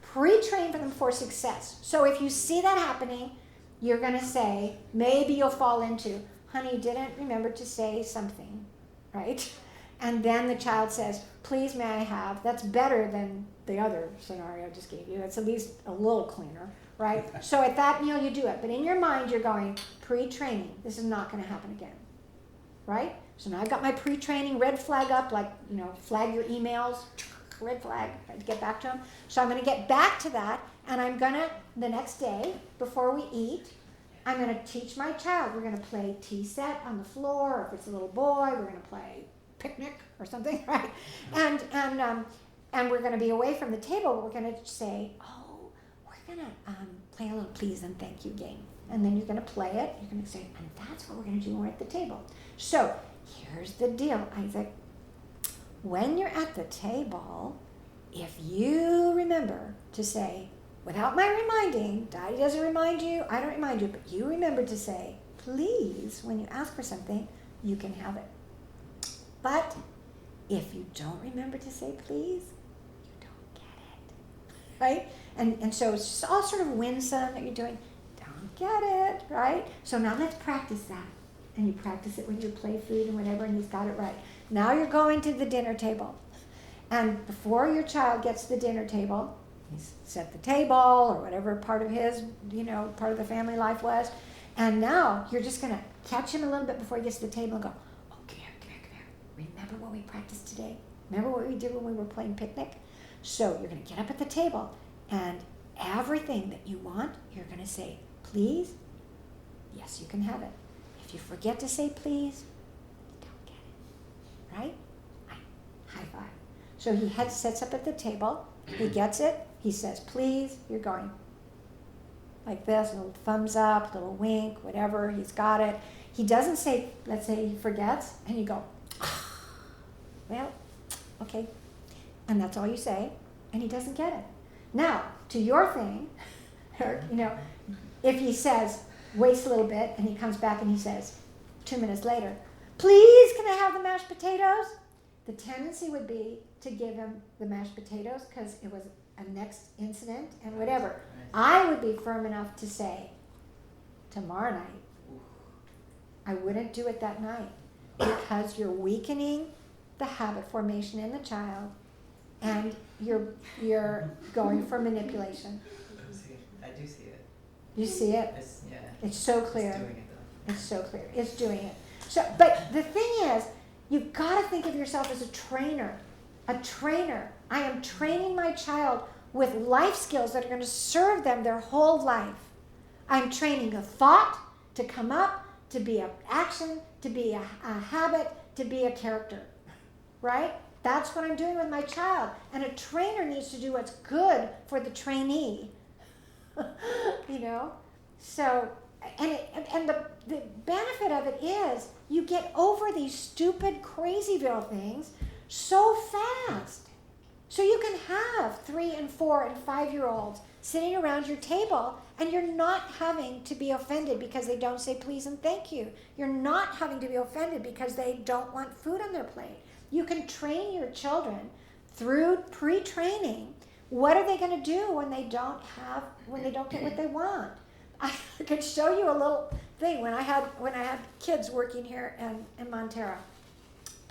Pre-train them for success. So if you see that happening, you're going to say, maybe you'll fall into, honey, you didn't remember to say something. right? And then the child says, please may I have, that's better than the other scenario I just gave you. It's at least a little cleaner, right? So at that meal you do it, but in your mind you're going, pre-training, this is not gonna happen again, right? So now I've got my pre-training red flag up, like, flag your emails, red flag, to get back to them. So I'm gonna get back to that, and I'm gonna, the next day, before we eat, I'm gonna teach my child, we're gonna play tea set on the floor, or if it's a little boy, we're gonna play picnic or something, right? And we're going to be away from the table, but we're going to say, oh, we're going to play a little please and thank you game. And then you're going to play it. You're going to say, and that's what we're going to do when we're at the table. So here's the deal, Isaac. When you're at the table, if you remember to say, without my reminding, Daddy doesn't remind you, I don't remind you, but you remember to say, please, when you ask for something, you can have it. But if you don't remember to say please, you don't get it, right? And so it's just all sort of winsome that you're doing, don't get it, right? So now let's practice that. And you practice it with your play food and whatever, and he's got it right. Now you're going to the dinner table. And before your child gets to the dinner table, he's set the table or whatever part of his, part of the family life was. And now you're just going to catch him a little bit before he gets to the table and go, remember what we practiced today? Remember what we did when we were playing picnic? So you're going to get up at the table, and everything that you want, you're going to say, please, yes, you can have it. If you forget to say please, you don't get it, right? High five. So he sets up at the table, he gets it, he says, please, you're going like this, a little thumbs up, a little wink, whatever, he's got it. He doesn't say, let's say he forgets, and you go, well, okay. And that's all you say, and he doesn't get it. Now, to your thing, if he says, waits a little bit, and he comes back and he says, 2 minutes later, please, can I have the mashed potatoes? The tendency would be to give him the mashed potatoes because it was a next incident and whatever. I would be firm enough to say, tomorrow night. I wouldn't do it that night because you're weakening the habit formation in the child, and you're going for manipulation. I do see it. You see it? It's so clear. It's doing it though. It's so clear. It's doing it. So, but the thing is, you've got to think of yourself as a trainer. A trainer. I am training my child with life skills that are going to serve them their whole life. I'm training a thought to come up, to be an action, to be a habit, to be a character. Right? That's what I'm doing with my child. And a trainer needs to do what's good for the trainee. So, and the benefit of it is you get over these stupid Crazyville things so fast. So you can have 3 and 4 and 5-year-olds sitting around your table, and you're not having to be offended because they don't say please and thank you. You're not having to be offended because they don't want food on their plate. You can train your children through pre-training. What are they going to do when they don't get what they want? I could show you a little thing when I had kids working here in Montero.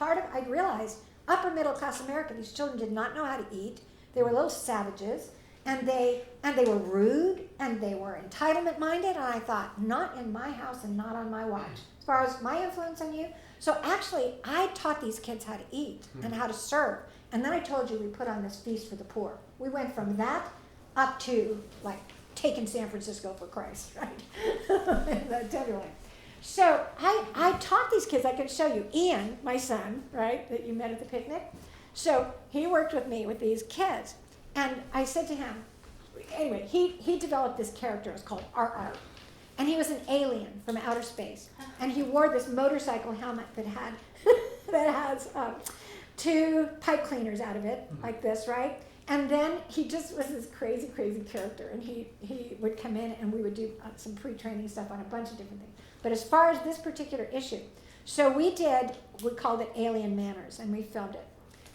I realized upper middle class America, these children did not know how to eat. They were little savages, and they were rude, and they were entitlement minded. And I thought, not in my house and not on my watch. As far as my influence on you. So actually, I taught these kids how to eat and how to serve. And then I told you we put on this feast for the poor. We went from that up to like taking San Francisco for Christ, right? That's everyone. So I taught these kids. I can show you. Ian, my son, right, that you met at the picnic. So he worked with me with these kids. And I said to him, anyway, he developed this character. It's called RR. And he was an alien from outer space. And he wore this motorcycle helmet that had that has 2 pipe cleaners out of it, like this, right? And then he just was this crazy, crazy character. And he would come in and we would do some pre-training stuff on a bunch of different things. But as far as this particular issue, so we called it Alien Manners, and we filmed it.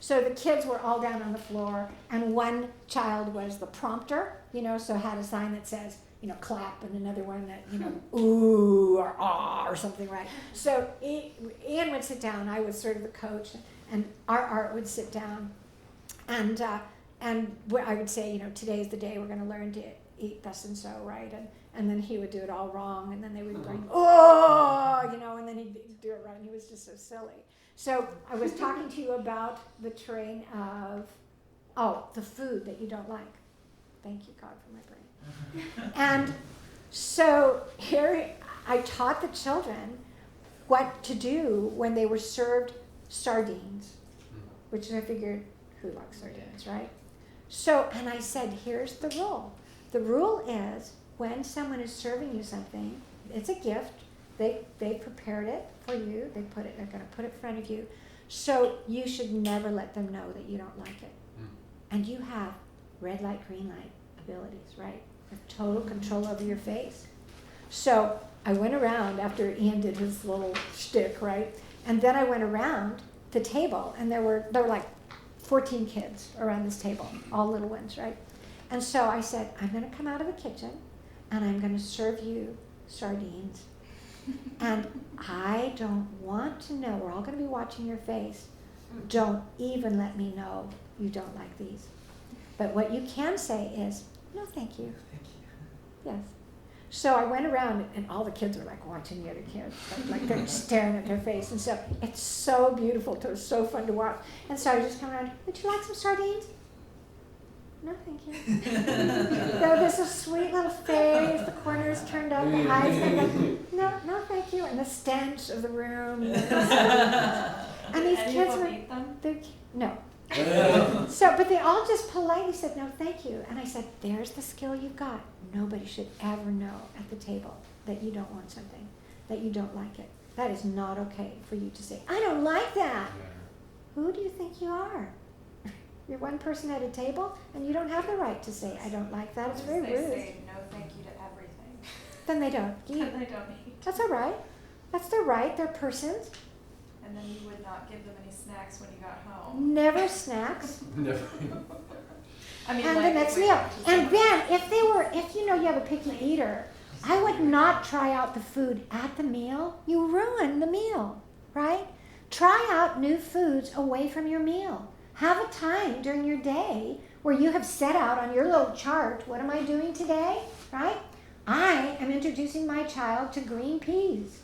So the kids were all down on the floor, and one child was the prompter, so had a sign that says, clap, and another one that, ooh, or ah, or something, right? So Ian would sit down, I was sort of the coach, and our Art would sit down, and I would say, today's the day we're going to learn to eat thus and so, right? And then he would do it all wrong, and then they would bring, oh, and then he'd do it right, and he was just so silly. So I was talking to you about the train of, the food that you don't like. Thank you, God, for my brain. And so here I taught the children what to do when they were served sardines, which I figured, who likes sardines, right? So, and I said, here's the rule. The rule is when someone is serving you something, it's a gift. They prepared it for you. They're going to put it in front of you. So you should never let them know that you don't like it. And you have red light, green light abilities, right? You have total control over your face. So I went around after Ian did his little shtick, right? And then I went around the table, and there were like 14 kids around this table, all little ones, right? And so I said, I'm going to come out of the kitchen, and I'm going to serve you sardines. And I don't want to know, we're all going to be watching your face. Don't even let me know you don't like these. But what you can say is, no, thank you. Thank you. Yes. So I went around, and all the kids were like watching the other kids, like they're staring at their face. And so it's so beautiful, it's so fun to watch. And so I just come around, would you like some sardines? No, thank you. There's a sweet little face, the corners turned up, the eyes turned up. No, thank you. And the stench of the room. And these And kids you were, won't eat them? no. So, but they all just politely said, no, thank you. And I said, there's the skill you've got. Nobody should ever know at the table that you don't want something, that you don't like it. That is not okay for you to say, I don't like that. Who do you think you are? You're one person at a table, and you don't have the right to say, I don't like that. It's very They rude. say no thank you to everything. Then they don't eat. Then they don't eat. That's all right. That's their right. They're persons. And then you would not give them any snacks when you got home. Never snacks. Never. I mean, And like the next if we meal. went to And somebody's- then, if you have a picky eater, I would not try out the food at the meal. You ruin the meal, right? Try out new foods away from your meal. Have a time during your day where you have set out on your little chart, what am I doing today, right? I am introducing my child to green peas.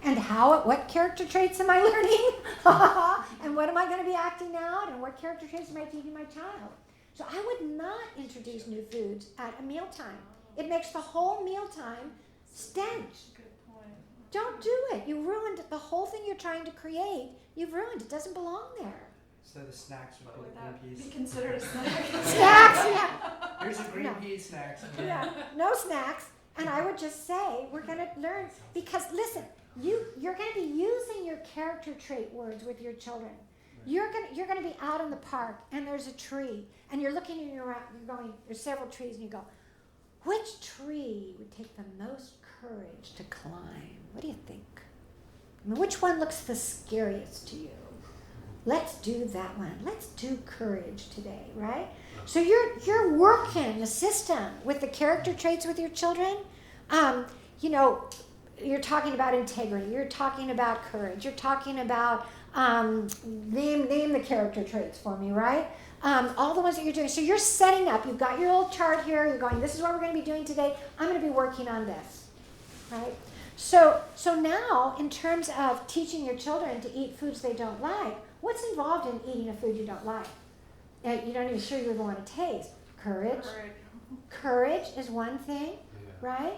And what character traits am I learning? And what am I going to be acting out? And what character traits am I teaching my child? So I would not introduce new foods at a mealtime. It makes the whole mealtime stench. Good point. Don't do it. You ruined the whole thing you're trying to create. You've ruined it. It doesn't belong there. So the snacks But would would be that green be peas. considered a snack? Snacks, yeah. Here's a green No. pea snacks. Yeah, no snacks. And I would just say, we're going to learn, because listen, you're going to be using your character trait words with your children. You're going to be out in the park, and there's a tree, and you're looking and you're going, there's several trees, and you go, which tree would take the most courage to climb? What do you think? I mean, which one looks the scariest to you? Let's do that one. Let's do courage today, right? So you're working the system with the character traits with your children. You're talking about integrity. You're talking about courage. You're talking about name the character traits for me, right? All the ones that you're doing. So you're setting up. You've got your little chart here. You're going, this is what we're going to be doing today. I'm going to be working on this, right? So now, in terms of teaching your children to eat foods they don't like, what's involved in eating a food you don't like? You don't even sure you even want to taste. Courage. Courage is one thing, right?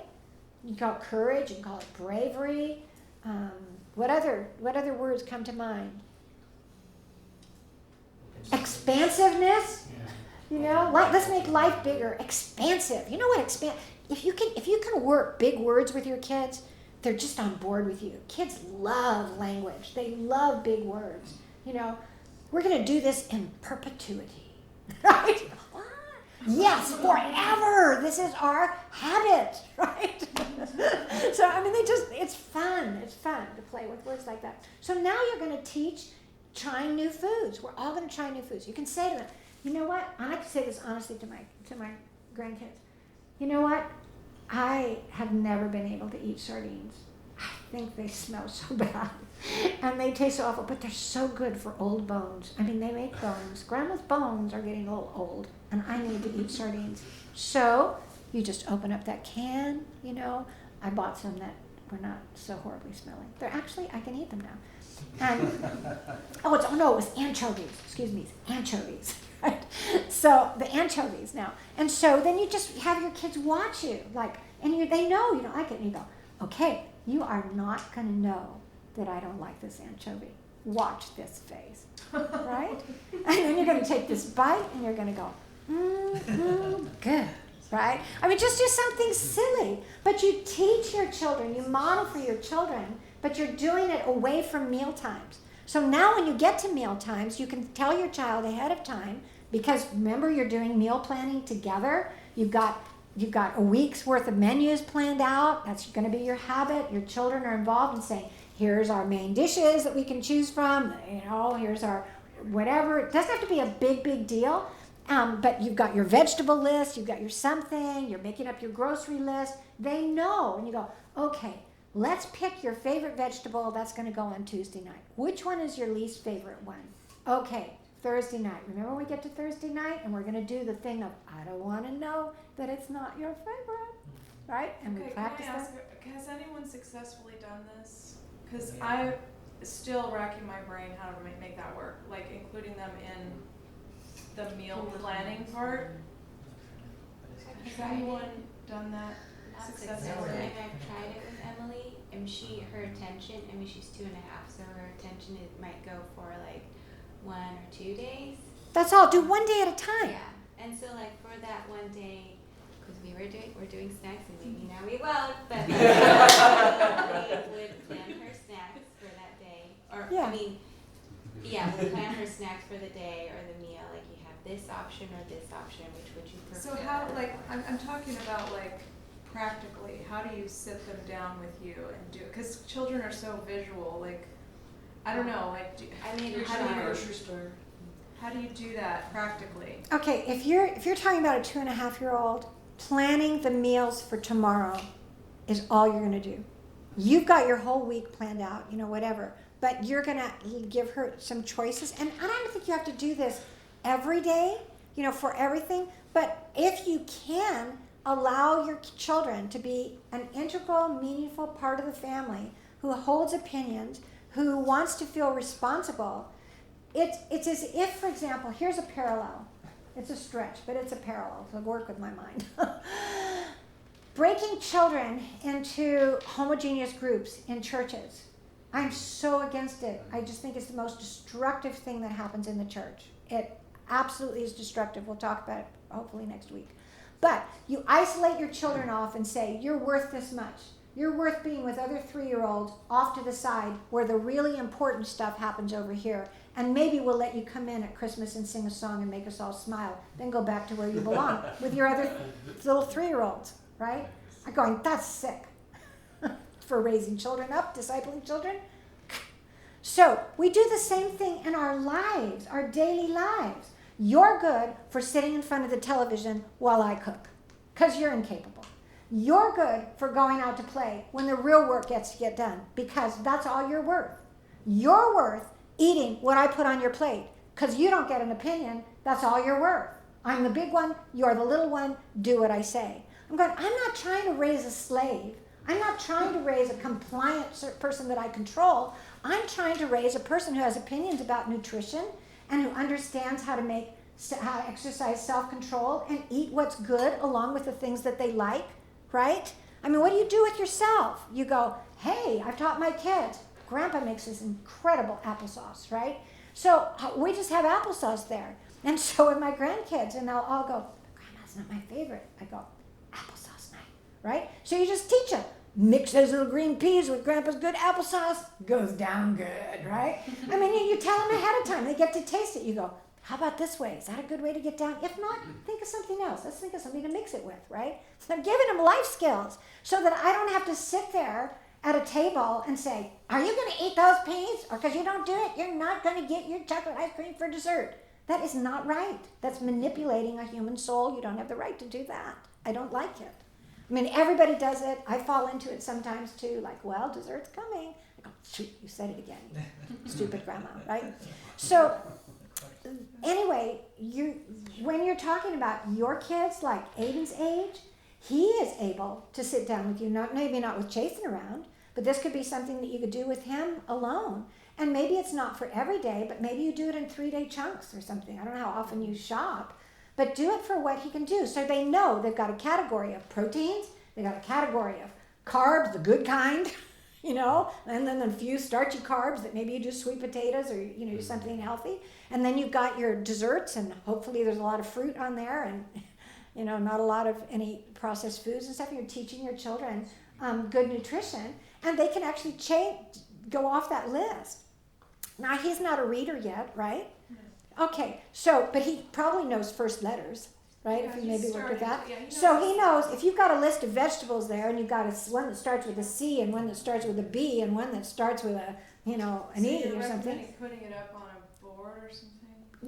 You call it courage, you can call it bravery. What other words come to mind? Expansiveness. Let's make life bigger. Expansive. You know what if you can work big words with your kids, they're just on board with you. Kids love language. They love big words. We're going to do this in perpetuity, right? Yes, forever. This is our habit, right? So, it's fun. It's fun to play with words like that. So now you're going to teach trying new foods. We're all going to try new foods. You can say to them, you know what? I like to say this honestly to my grandkids. You know what? I have never been able to eat sardines. I think they smell so bad. And they taste so awful, but they're so good for old bones. I mean, they make bones. Grandma's bones are getting a little old, and I need to eat sardines. So you just open up that can, you know. I bought some that were not so horribly smelling. They're actually, I can eat them now. And, it was anchovies. Excuse me, anchovies. Right? So the anchovies now. And so then you just have your kids watch you, they know you don't like it, and you go, okay, you are not going to know that I don't like this anchovy. Watch this face, right? And then you're going to take this bite, and you're going to go, good, right? I mean, just do something silly. But you teach your children, you model for your children, but you're doing it away from meal times. So now when you get to meal times, you can tell your child ahead of time, because remember, you're doing meal planning together. You've got a week's worth of menus planned out. That's going to be your habit. Your children are involved in saying, here's our main dishes that we can choose from. Here's our whatever. It doesn't have to be a big deal. But you've got your vegetable list. You've got your something. You're making up your grocery list. They know. And you go, okay, let's pick your favorite vegetable that's going to go on Tuesday night. Which one is your least favorite one? Okay, Thursday night. Remember, we get to Thursday night and we're going to do the thing of, I don't want to know that it's not your favorite, right? And we practice can I ask, that. has anyone successfully done this? Because Yeah. I'm still racking my brain how to make that work, like including them in the meal planning part. Has Tried anyone it. done that Not successfully? successfully. I've tried it with Emily, and her attention, she's 2.5, so her attention might go for like 1 or 2 days. That's all. Do one day at a time. Yeah, and so like for that one day, because we're doing snacks, and maybe now we won't, but we would plan her snacks for that day, or Yeah. we'll plan her snacks for the day or the meal. Like you have this option or this option, which would you prefer? So how, I'm talking about practically, how do you sit them down with you and do, because children are so visual, I don't know, I made her how do you- try. Grocery store. how do you do that practically? Okay, if you're talking about a 2.5-year-old, planning the meals for tomorrow is all you're going to do. You've got your whole week planned out, whatever, but you're going to give her some choices. And I don't think you have to do this every day, for everything, but if you can, allow your children to be an integral, meaningful part of the family who holds opinions, who wants to feel responsible. It's as if, for example, here's a parallel. It's a stretch, but it's a parallel, so work with my mind. Breaking children into homogeneous groups in churches. I'm so against it. I just think it's the most destructive thing that happens in the church. It absolutely is destructive. We'll talk about it hopefully next week. But you isolate your children off and say, you're worth this much. You're worth being with other 3-year-olds off to the side where the really important stuff happens over here. And maybe we'll let you come in at Christmas and sing a song and make us all smile. Then go back to where you belong with your other little 3-year-olds, right? I'm going, that's sick. For raising children up, discipling children. So we do the same thing in our lives, our daily lives. You're good for sitting in front of the television while I cook, because you're incapable. You're good for going out to play when the real work gets to get done, because that's all you're worth. You're worth eating what I put on your plate, because you don't get an opinion. That's all you're worth. I'm the big one. You're the little one. Do what I say. I'm going, I'm not trying to raise a slave. I'm not trying to raise a compliant person that I control. I'm trying to raise a person who has opinions about nutrition and who understands how to exercise self-control and eat what's good along with the things that they like, right? I mean, what do you do with yourself? You go, hey, I've taught my kids. Grandpa makes this incredible applesauce, right? So we just have applesauce there. And so with my grandkids, and they'll all go, Grandma's not my favorite. I go, applesauce night, right? So you just teach them. Mix those little green peas with Grandpa's good applesauce. Goes down good, right? I mean, you tell them ahead of time. They get to taste it. You go, how about this way? Is that a good way to get down? If not, think of something else. Let's think of something to mix it with, right? So I'm giving them life skills so that I don't have to sit there at a table and say, are you going to eat those peas? Or because you don't do it, you're not going to get your chocolate ice cream for dessert. That is not right. That's manipulating a human soul. You don't have the right to do that. I don't like it. I mean, everybody does it. I fall into it sometimes too, like, well, dessert's coming. I go, shoot, you said it again. Stupid grandma, right? So anyway, when you're talking about your kids, like Aiden's age, he is able to sit down with you, maybe not with Jason around, but this could be something that you could do with him alone. And maybe it's not for every day, but maybe you do it in 3-day chunks or something. I don't know how often you shop, but do it for what he can do. So they know they've got a category of proteins, they've got a category of carbs, the good kind, and then a few starchy carbs that maybe you do sweet potatoes or, do something healthy. And then you've got your desserts, and hopefully there's a lot of fruit on there and, not a lot of any processed foods and stuff. You're teaching your children good nutrition, and they can actually go off that list. Now, he's not a reader yet, right? No. Okay, but he probably knows first letters, right? Yeah, if you maybe looked at that. So he knows if you've got a list of vegetables there, and you've got one that starts with a C, and one that starts with a B, and one that starts with a, an E or something. Putting it up on a board or something?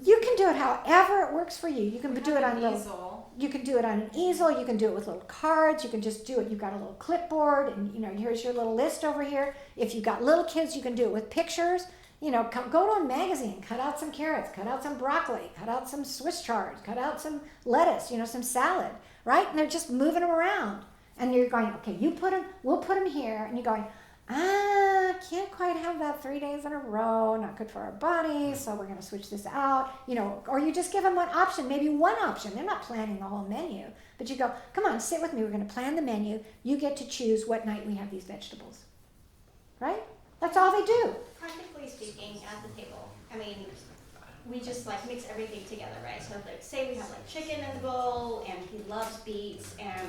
You can do it however it works for you. You can do it on an easel. You can do it on an easel. You can do it with little cards. You can just do it. You've got a little clipboard, and here's your little list over here. If you've got little kids, you can do it with pictures. Go to a magazine, cut out some carrots, cut out some broccoli, cut out some Swiss chard, cut out some lettuce, some salad, right? And they're just moving them around. And you're going, okay, we'll put them here. And you're going, can't quite have that 3 days in a row, not good for our bodies, so we're going to switch this out, or you just give them one option, maybe one option. They're not planning the whole menu, but you go, come on, sit with me, we're going to plan the menu. You get to choose what night we have these vegetables, right? That's all they do. Practically speaking, at the table, we just mix everything together, right? So say we have chicken in the bowl, and he loves beets and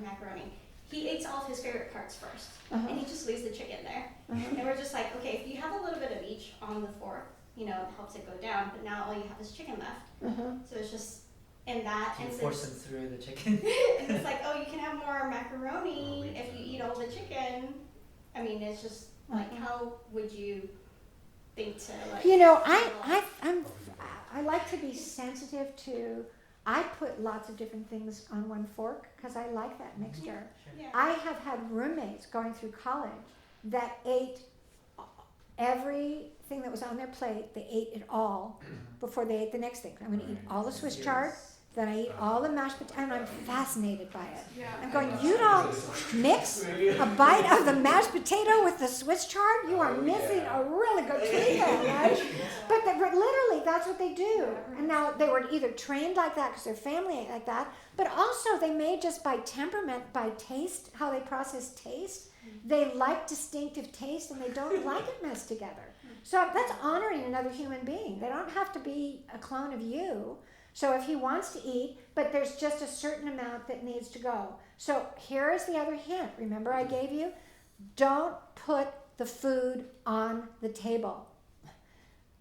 macaroni. He eats all of his favorite parts first, and he just leaves the chicken there. And we're just like, okay, if you have a little bit of each on the fork, it helps it go down. But now all you have is chicken left. So it's just in that instance. Force him through the chicken. And it's like, oh, you can have more macaroni if you eat all the chicken. It's just how would you think to I like to be sensitive to. I put lots of different things on one fork because I like that mixture. Yeah. I have had roommates going through college that ate everything that was on their plate. They ate it all before they ate the next thing. I'm going to eat all the Swiss chard, then I eat all the mashed potatoes, and I'm fascinated by it. Yeah. I'm going, you don't mix a bite of the mashed potato with the Swiss chard? You are missing a really good treat there, right? But literally, that's what they do. And now they were either trained like that because their family ate like that, but also they may just by temperament, by taste, how they process taste, they like distinctive taste and they don't like it messed together. So that's honoring another human being. They don't have to be a clone of you. So if he wants to eat, but there's just a certain amount that needs to go. So here is the other hint. Remember I gave you? Don't put the food on the table.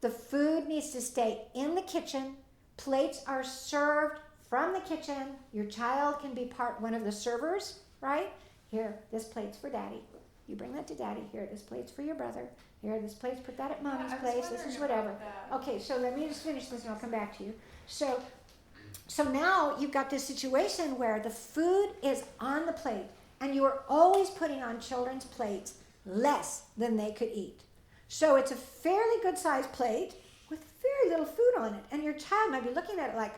The food needs to stay in the kitchen. Plates are served from the kitchen. Your child can be one of the servers, right? Here, this plate's for daddy. You bring that to daddy. Here, this plate's for your brother. Here, this plate's, put that at mommy's place. This is whatever. Okay, so let me just finish this and I'll come back to you. So now you've got this situation where the food is on the plate and you are always putting on children's plates less than they could eat. So it's a fairly good sized plate with very little food on it. And your child might be looking at it like,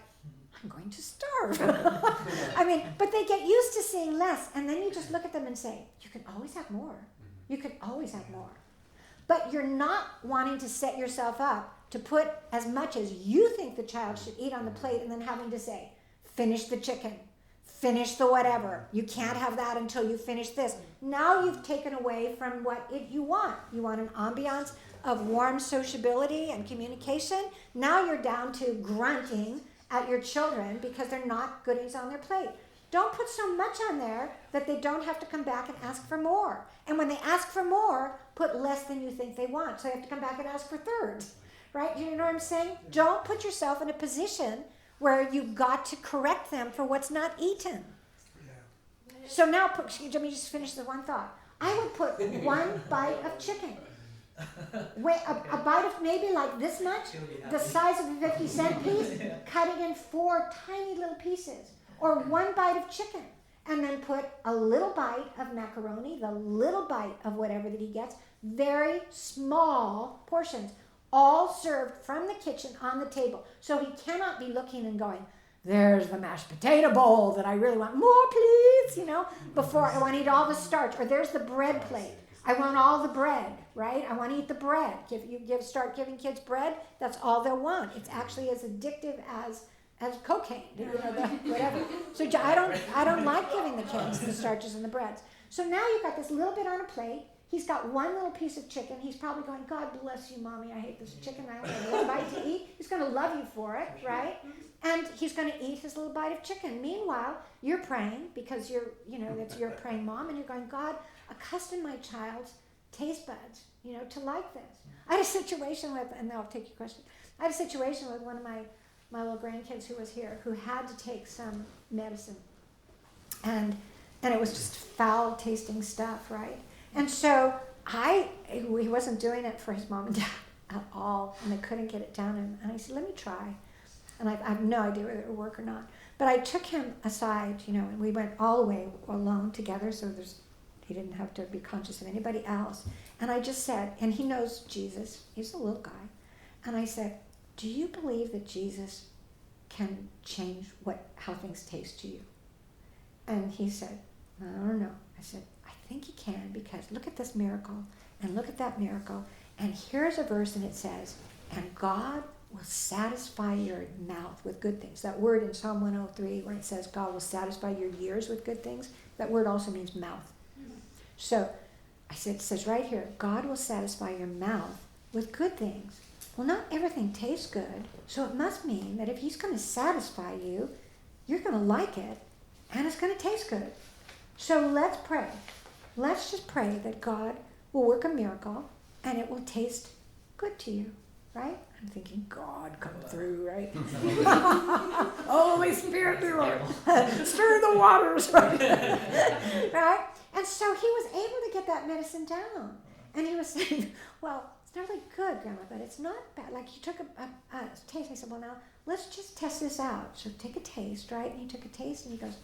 I'm going to starve. But they get used to seeing less. And then you just look at them and say, you can always have more. You can always have more. But you're not wanting to set yourself up to put as much as you think the child should eat on the plate and then having to say, finish the chicken, finish the whatever. You can't have that until you finish this. Now you've taken away from what you want. You want an ambiance of warm sociability and communication. Now you're down to grunting at your children because they're not goodies on their plate. Don't put so much on there that they don't have to come back and ask for more. And when they ask for more, put less than you think they want. So they have to come back and ask for thirds. Right? You know what I'm saying? Don't put yourself in a position where you've got to correct them for what's not eaten. So now, let me just finish the one thought. I would put one bite of chicken. Wait, a bite of maybe like this much, She'll be the happy. size of a 50-cent piece, cut it in 4 tiny little pieces. Or one bite of chicken. And then put a little bite of macaroni, the little bite of whatever that he gets, very small portions, all served from the kitchen on the table. So he cannot be looking and going, there's the mashed potato bowl that I really want. More, please, before I want to eat all the starch. Or there's the bread plate. I want all the bread, right? I want to eat the bread. If you start giving kids bread, that's all they'll want. It's actually as addictive as cocaine, whatever. So I don't like giving the kids the starches and the breads. So now you've got this little bit on a plate. He's got one little piece of chicken. He's probably going, God bless you, Mommy. I hate this chicken. I only have one bite to eat. He's going to love you for it, right? And he's going to eat his little bite of chicken. Meanwhile, you're praying because you're a praying mom, and you're going, God, accustom my child's taste buds, to like this. I had a situation with, and I'll take your question. I had a situation with one of my little grandkids who was here, who had to take some medicine, and it was just foul tasting stuff, right? And so he wasn't doing it for his mom and dad at all, and they couldn't get it down him. And I said, let me try. And I have no idea whether it would work or not. But I took him aside, and we went all the way alone together, so he didn't have to be conscious of anybody else. And I just said, and he knows Jesus, he's a little guy, and I said, do you believe that Jesus can change how things taste to you? And he said, I don't know. I said, I think he can, because look at this miracle and look at that miracle. And here's a verse, and it says, and God will satisfy your mouth with good things. That word in Psalm 103, when it says God will satisfy your ears with good things, that word also means mouth. So I said, it says right here, God will satisfy your mouth with good things. Well, not everything tastes good, so it must mean that if he's going to satisfy you, you're going to like it, and it's going to taste good. So let's pray. Let's just pray that God will work a miracle, and it will taste good to you, right? I'm thinking, God, come through, right? Holy Spirit, stir the waters, right? Right? And so he was able to get that medicine down. And he was saying, well, it's not really good, Grandma, but it's not bad. Like, he took a taste. I said, well, now, let's just test this out. So take a taste, right? And he took a taste, and he goes,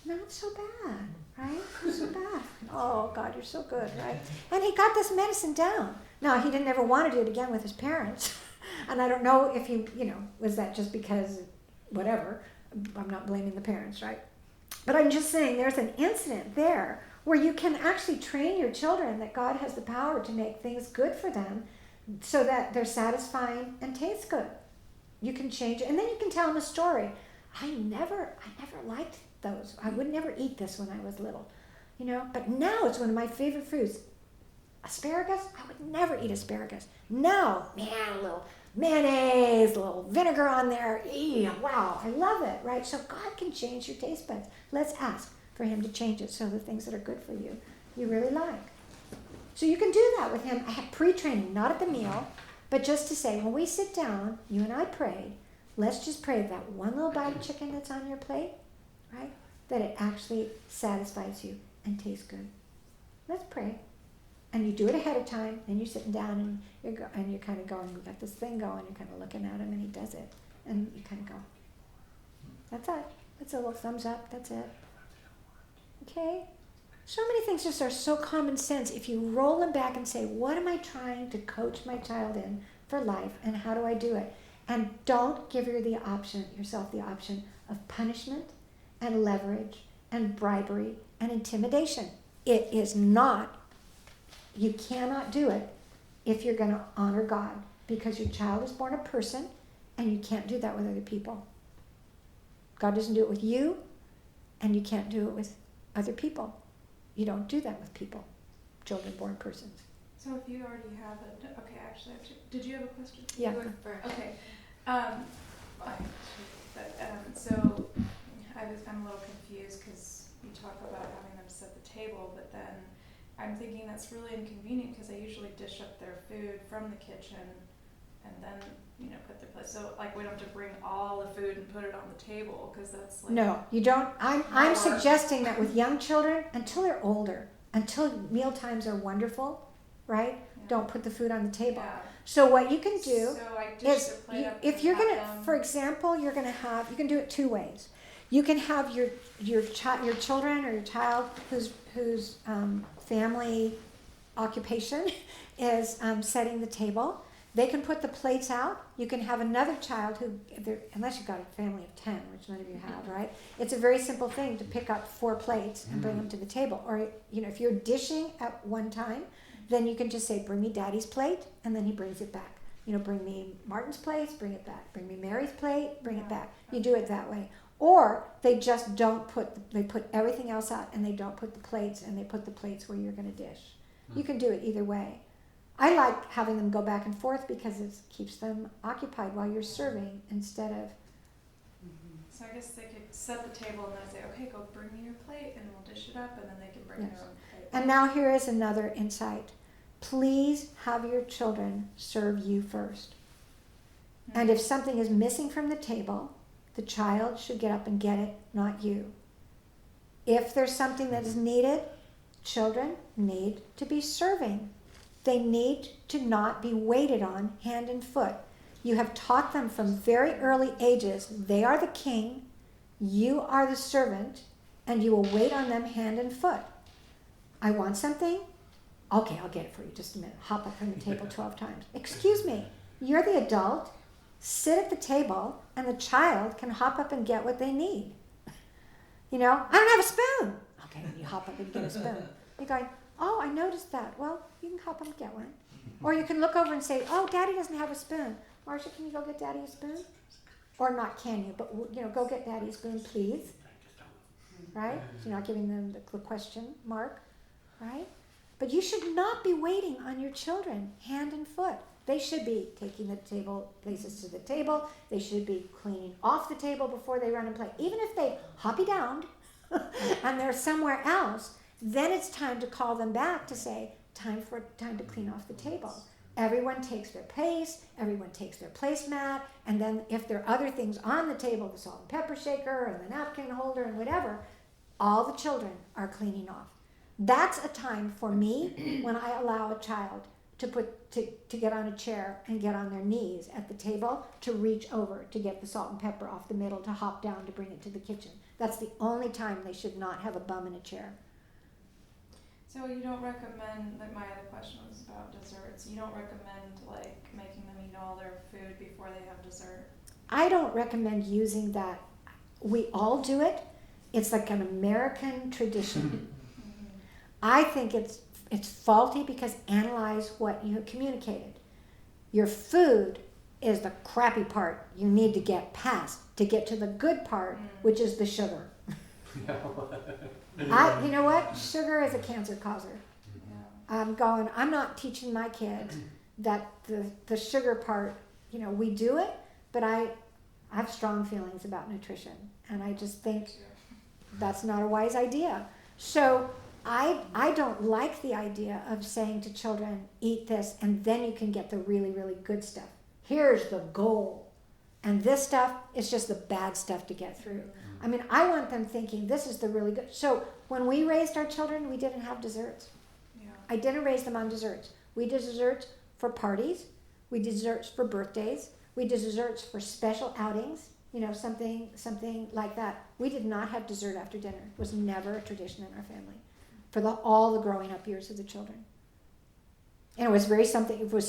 not so bad, right? Not so bad. Oh, God, you're so good, right? And he got this medicine down. Now, he didn't ever want to do it again with his parents. And I don't know if he, was that just because, whatever. I'm not blaming the parents, right? But I'm just saying there's an incident there where you can actually train your children that God has the power to make things good for them so that they're satisfying and taste good. You can change it. And then you can tell them a story. I never liked those. I would never eat this when I was little, but now it's one of my favorite foods. Asparagus, I would never eat asparagus. Now, man, a little mayonnaise, a little vinegar on there. Wow, I love it, right? So God can change your taste buds. Let's ask for him to change it so the things that are good for you, you really like. So you can do that with him. I have pre-training, not at the meal, but just to say, when we sit down, you and I prayed, let's just pray that one little bite of chicken that's on your plate, right? That it actually satisfies you and tastes good. Let's pray. And you do it ahead of time, and you're sitting down, and you're kind of going, we got this thing going, you're kind of looking at him, and he does it. And you kind of go, that's it. That's a little thumbs up, that's it. Okay? So many things just are so common sense. If you roll them back and say, what am I trying to coach my child in for life, and how do I do it? And don't give yourself the option of punishment and leverage and bribery and intimidation. It is not. You cannot do it if you're going to honor God, because your child is born a person, and you can't do that with other people. God doesn't do it with you, and you can't do it with other people. You don't do that with people, children born persons. So if you already have it, okay, actually, did you have a question? Yeah. You were first. Okay. So I'm a little confused because you talk about having them set the table, but then I'm thinking that's really inconvenient because I usually dish up their food from the kitchen and then, put their place. So we don't have to bring all the food and put it on the table because that's like... No, you don't. I'm suggesting that with young children, until they're older, until meal times are wonderful, right? Yeah. Don't put the food on the table. Yeah. So what you can do So I dish is, their plate up if and you're pat gonna, them. for example, you're gonna have, you can do it two ways. You can have your children or your child whose family occupation is setting the table. They can put the plates out. You can have another child who, unless you've got a family of 10, which none of you have, right? It's a very simple thing to pick up 4 plates and bring them to the table. Or, if you're dishing at one time, then you can just say, bring me Daddy's plate, and then he brings it back. Bring me Martin's plate, bring it back. Bring me Mary's plate, bring it back. You do it that way. Or they just they put everything else out and they don't put the plates, and they put the plates where you're going to dish. You can do it either way. I like having them go back and forth because it keeps them occupied while you're serving instead of. So I guess they could set the table and then say, okay, go bring me your plate, and we'll dish it up, and then they can bring Yes. their own plate. And now here is another insight. Please have your children serve you first. And if something is missing from the table, the child should get up and get it, not you. If there's something that is needed, children need to be serving. They need to not be waited on hand and foot. You have taught them from very early ages, they are the king, you are the servant, and you will wait on them hand and foot. I want something? Okay, I'll get it for you, just a minute. Hop up from the table 12 times. Excuse me, you're the adult. Sit at the table, and the child can hop up and get what they need. I don't have a spoon. Okay, you hop up and get a spoon. You're going, oh, I noticed that. Well, you can hop up and get one. Or you can look over and say, oh, Daddy doesn't have a spoon. Marcia, can you go get Daddy a spoon? Or not can you, but go get Daddy a spoon, please. Right? So you're not giving them the question mark, right? But you should not be waiting on your children hand and foot. They should be taking the table places to the table. They should be cleaning off the table before they run and play. Even if they hoppy downed and they're somewhere else, then it's time to call them back to say, time to clean off the table. Everyone takes their place, everyone takes their placemat, and then if there are other things on the table, the salt and pepper shaker and the napkin holder and whatever, all the children are cleaning off. That's a time for me when I allow a child to get on a chair and get on their knees at the table, to reach over to get the salt and pepper off the middle, to hop down to bring it to the kitchen. That's the only time they should not have a bum in a chair. So you don't recommend, like my other question was about desserts, you don't recommend making them eat all their food before they have dessert? I don't recommend using that. We all do it. It's like an American tradition. I think it's faulty because analyze what you have communicated. Your food is the crappy part you need to get past to get to the good part, which is the sugar. You know what? Sugar is a cancer causer. Yeah. I'm not teaching my kids that the sugar part, we do it, but I have strong feelings about nutrition, and I just think that's not a wise idea. So I don't like the idea of saying to children, eat this, and then you can get the really, really good stuff. Here's the goal. And this stuff is just the bad stuff to get through. I mean, I want them thinking this is the really good. So when we raised our children, we didn't have desserts. Yeah. I didn't raise them on desserts. We did desserts for parties. We did desserts for birthdays. We did desserts for special outings, something like that. We did not have dessert after dinner. It was never a tradition in our family for all the growing up years of the children. And it was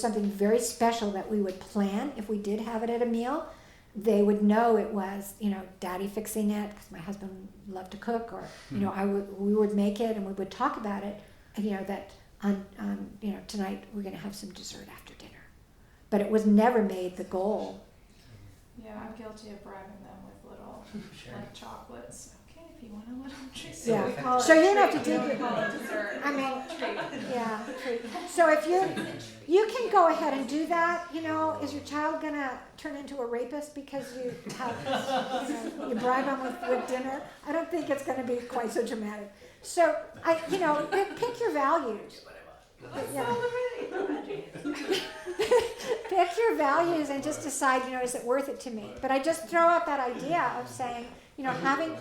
something very special that we would plan. If we did have it at a meal, they would know it was, Daddy fixing it, because my husband loved to cook, or, we would make it and we would talk about it, that tonight we're going to have some dessert after dinner. But it was never made the goal. Yeah, I'm guilty of bribing them with little, chocolates. Okay, if you want a little treat. Yeah. We call it So a you don't have treat. to do We don't call it dessert. I mean, Treat. yeah, treat. So if you can go ahead and do that, is your child going to turn into a rapist because you have, you bribe them with dinner? I don't think it's going to be quite so dramatic. So, pick your values. Yeah. Pick your values and just decide, is it worth it to me? But I just throw out that idea of saying, You know,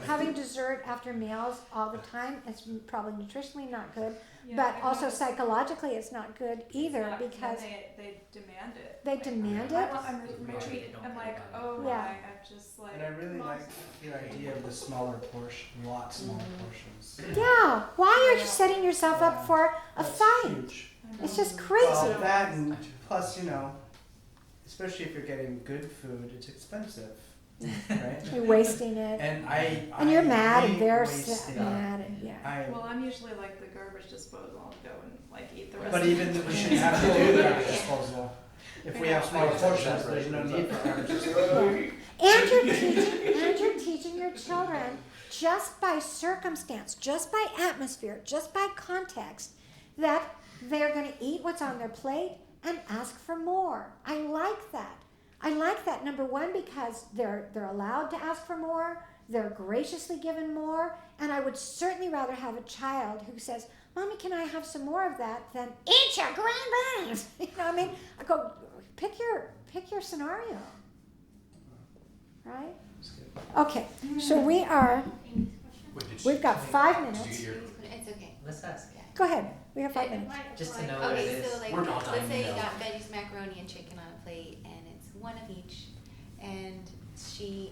having dessert after meals all the time is probably nutritionally not good, Yeah, but I've also noticed psychologically it's not good either it's not- because they demand it. they Like, demand I it. want a Right, retreat. they don't I'm care like, about it. oh Yeah. my, I'm just like. And I really like the idea of the smaller portion, a lot smaller portions. Yeah, why are you setting yourself up for a That's fight? huge. It's just Well, crazy. that and plus, you know, especially if you're getting good food, it's expensive, right? You're wasting it. And You're mad and hate they're wasting. mad and yeah. Well, I'm usually like the garbage disposal. I'll go and like eat the rest. But of even it. we shouldn't have to do the garbage disposal. If we have smaller portions, there's no need for garbage disposal. And you're teaching your children just by circumstance, just by atmosphere, just by context, that they're going to eat what's on their plate and ask for more. I like that. I like that, number one, because they're allowed to ask for more, they're graciously given more, and I would certainly rather have a child who says, Mommy, can I have some more of that, than eat your green beans. You know what I mean? I go, pick your scenario. Right? Okay, so we've got 5 minutes. It's okay. Let's ask. Go ahead, we have 5 minutes. Just to know what it Okay, is. so like, We're all dying let's say to you know. got veggies, macaroni, and chicken on a plate, and it's one of each, and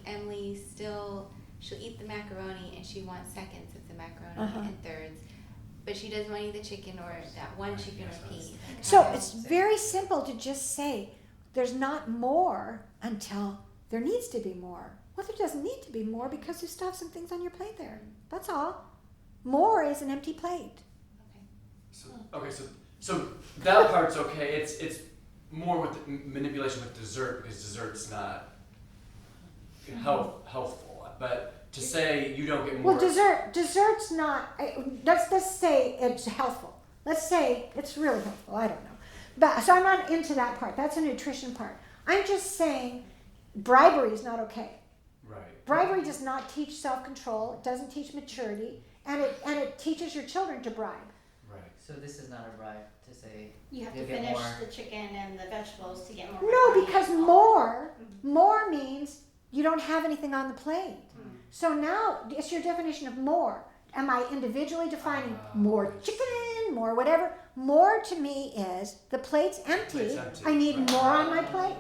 Emily she'll eat the macaroni, and she wants seconds of the macaroni Uh-huh. and thirds, but she doesn't want to eat the chicken or that one chicken or pea. So it's very simple to just say there's not more until there needs to be more. Well, there doesn't need to be more because you still have some things on your plate there. That's all. More is an empty plate. So that part's okay. It's more with the manipulation with dessert because dessert's not healthful. But to say you don't get more. Well, dessert's not. Let's say it's healthful. Let's say it's really healthful. I don't know, but so I'm not into that part. That's a nutrition part. I'm just saying, bribery is not okay. Right. Bribery does not teach self-control. It doesn't teach maturity, and it teaches your children to bribe. Right. So this is not a bribe to say You have to you'll get finish more. the chicken and the vegetables to get more. No, macaroni. because more means you don't have anything on the plate. Mm. So now it's your definition of more. Am I individually defining more chicken, more whatever? More to me is the plate's empty. Plate's empty. I need Right. more on my plate.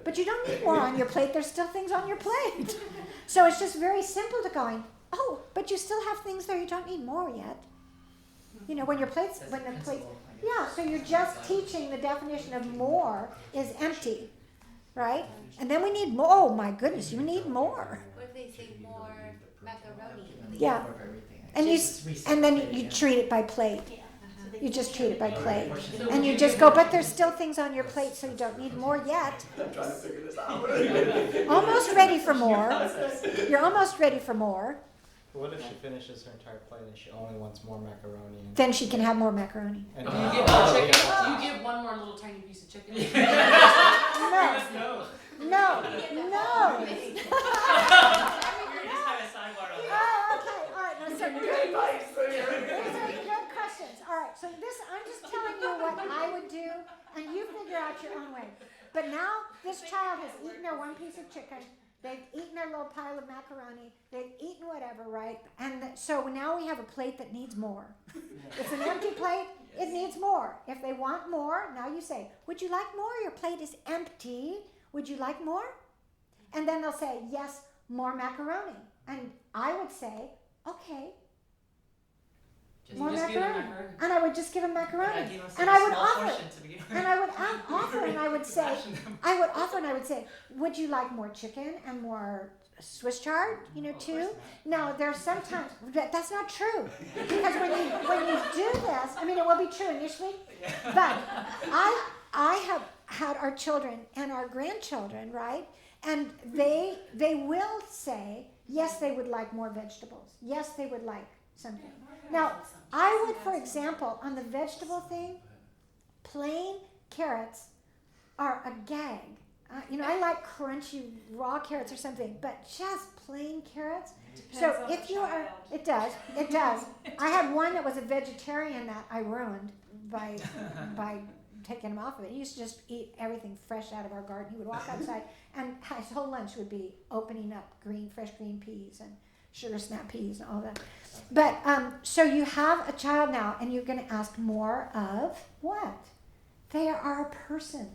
But you don't need more on your plate. There's still things on your plate. So it's just very simple to going, oh, but you still have things there. You don't need more yet. You know, when your plate's, That's when the the plate's, principle, I guess. yeah, so you're just teaching the definition of more is empty, right? And then we need more. Oh my goodness, you need more. What if they say more macaroni? Yeah. More of everything. And you Just reset and then it you again. treat it by plate. Yeah. Uh-huh. So they You just treat it by plate. Portion. And you just go, but there's still things on your plate, so you don't need more yet. I'm trying to figure this out. Almost ready for more. You're almost ready for more. What if she finishes her entire plate and she only wants more macaroni? And, Then she can have more macaroni. and You get more chicken. You get one more little tiny piece of chicken. No, no, no. Oh, okay, all right. Now, so these are good questions. All right, so I'm just telling you what I would do, and you figure out your own way. But now this child has eaten their one piece of chicken. They've eaten their little pile of macaroni. They've eaten whatever, right? And so now we have a plate that needs more. It's an empty plate. It needs more. If they want more, now you say, would you like more? Your plate is empty. Would you like more? And then they'll say, yes, more macaroni. And I would say, okay, Just more Just give them macaroni. macaroni. And I would just give them I macaroni. gave us And a I would small offer. portion to begin with. And I would offer and I would say, Ration them. I would offer and I would say, would you like more chicken and more Swiss chard, too? No, there's sometimes, that's not true. Because when you do this, I mean, it will be true initially, but I have had our children and our grandchildren, right? And they will say, yes, they would like more vegetables. Yes, they would like something. Now, I would, for example, on the vegetable thing, plain carrots are a gag. I like crunchy raw carrots or something, but just plain carrots. Depends So on if the you are, child. it does. I had one that was a vegetarian that I ruined by taken him off of it. He used to just eat everything fresh out of our garden. He would walk outside, and his whole lunch would be opening up fresh green peas and sugar snap peas and all that. But so you have a child now, and you're going to ask more of what? They are a person.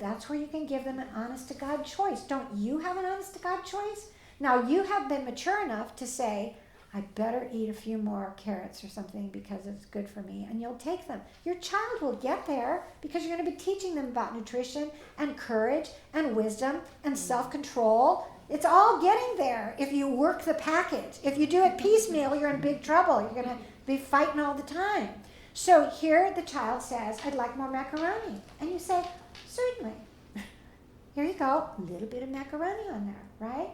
That's where you can give them an honest to God choice. Don't you have an honest to God choice? Now you have been mature enough to say, I better eat a few more carrots or something because it's good for me, and you'll take them. Your child will get there because you're going to be teaching them about nutrition and courage and wisdom and self-control. It's all getting there if you work the package. If you do it piecemeal, you're in big trouble. You're going to be fighting all the time. So here the child says, I'd like more macaroni. And you say, certainly. Here you go, a little bit of macaroni on there, right?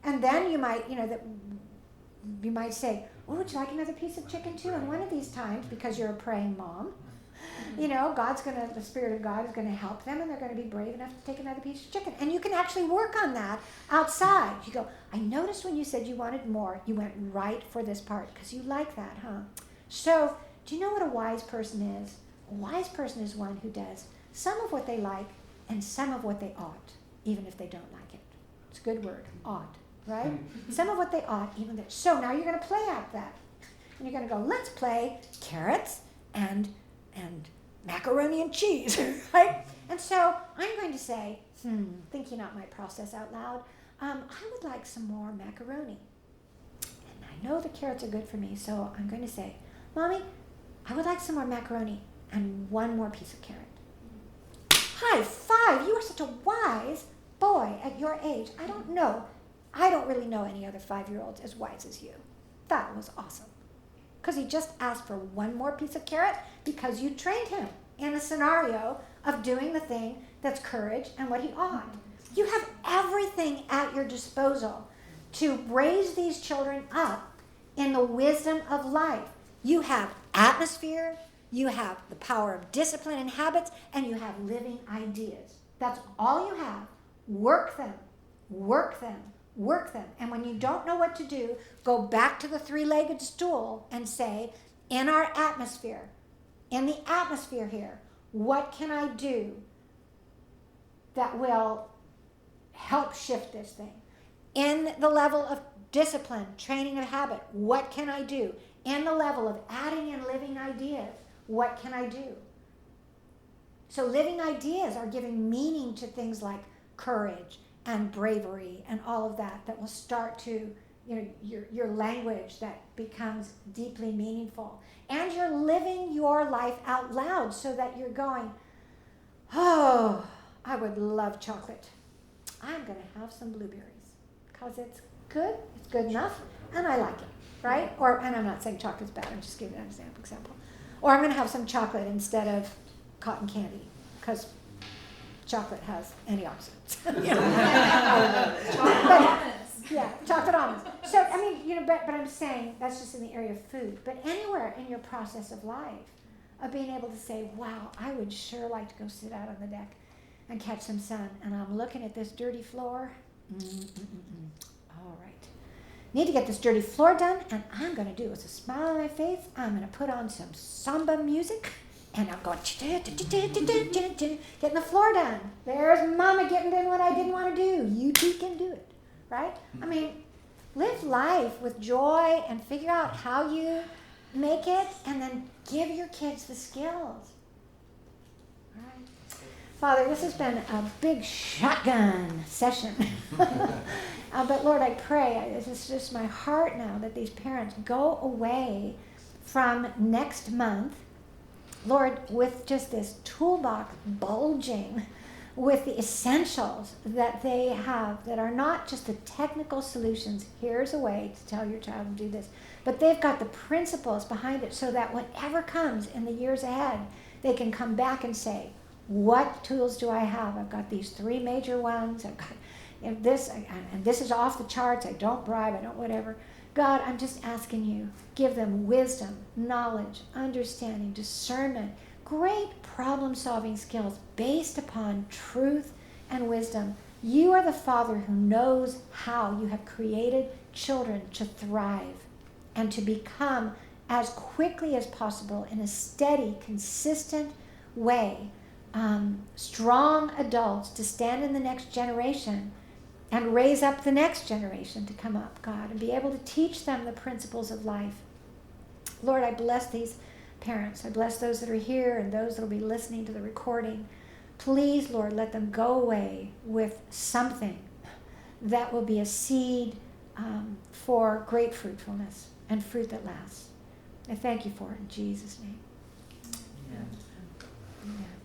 And then you might, you might say, oh, would you like another piece of chicken too? And one of these times, because you're a praying mom, the Spirit of God is going to help them, and they're going to be brave enough to take another piece of chicken. And you can actually work on that outside. You go, I noticed when you said you wanted more, you went right for this part because you like that, huh? So do you know what a wise person is? A wise person is one who does some of what they like and some of what they ought, even if they don't like it. It's a good word, ought, right? Some of what they ought, even though. So now you're going to play out that. And you're going to go, let's play carrots and macaroni and cheese, right? And so I'm going to say, thinking out my process out loud, I would like some more macaroni. And I know the carrots are good for me, so I'm going to say, Mommy, I would like some more macaroni and one more piece of carrot. High five! You are such a wise boy at your age. I don't really know any other 5-year-olds as wise as you. That was awesome. Because he just asked for one more piece of carrot because you trained him in a scenario of doing the thing that's courage and what he ought. You have everything at your disposal to raise these children up in the wisdom of life. You have atmosphere, you have the power of discipline and habits, and you have living ideas. That's all you have. Work them, work them, work them. And when you don't know what to do, go back to the 3-legged stool and say, in our atmosphere, in the atmosphere here, what can I do that will help shift this thing? In the level of discipline, training of habit, what can I do? In the level of adding in living ideas, what can I do? So living ideas are giving meaning to things like courage and bravery and all of that will start to, your language that becomes deeply meaningful. And you're living your life out loud so that you're going, oh, I would love chocolate. I'm going to have some blueberries because it's good enough, and I like it, right? And I'm not saying chocolate's bad, I'm just giving an example. Or I'm going to have some chocolate instead of cotton candy because chocolate has antioxidants. Chocolate almonds. Yeah, chocolate almonds. So, but I'm saying that's just in the area of food. But anywhere in your process of life, of being able to say, wow, I would sure like to go sit out on the deck and catch some sun. And I'm looking at this dirty floor. All right. Need to get this dirty floor done, and I'm going to do with a smile on my face, I'm going to put on some samba music, and I'm going, getting the floor done. There's Mama getting done what I didn't want to do. You too can do it, right? Live life with joy and figure out how you make it, and then give your kids the skills. All right. Father, this has been a big shotgun session. But Lord, I pray, it's just my heart now that these parents go away from next month, Lord, with just this toolbox bulging with the essentials that they have that are not just the technical solutions. Here's a way to tell your child to do this. But they've got the principles behind it so that whatever comes in the years ahead, they can come back and say, what tools do I have? I've got these 3 major ones. I've got this, and this is off the charts. I don't bribe. I don't whatever. God, I'm just asking you, give them wisdom, knowledge, understanding, discernment, great problem-solving skills based upon truth and wisdom. You are the Father who knows how you have created children to thrive and to become as quickly as possible in a steady, consistent way strong adults to stand in the next generation and raise up the next generation to come up, God, and be able to teach them the principles of life. Lord, I bless these parents. I bless those that are here and those that will be listening to the recording. Please, Lord, let them go away with something that will be a seed for great fruitfulness and fruit that lasts. I thank you for it in Jesus' name. Yeah. Amen.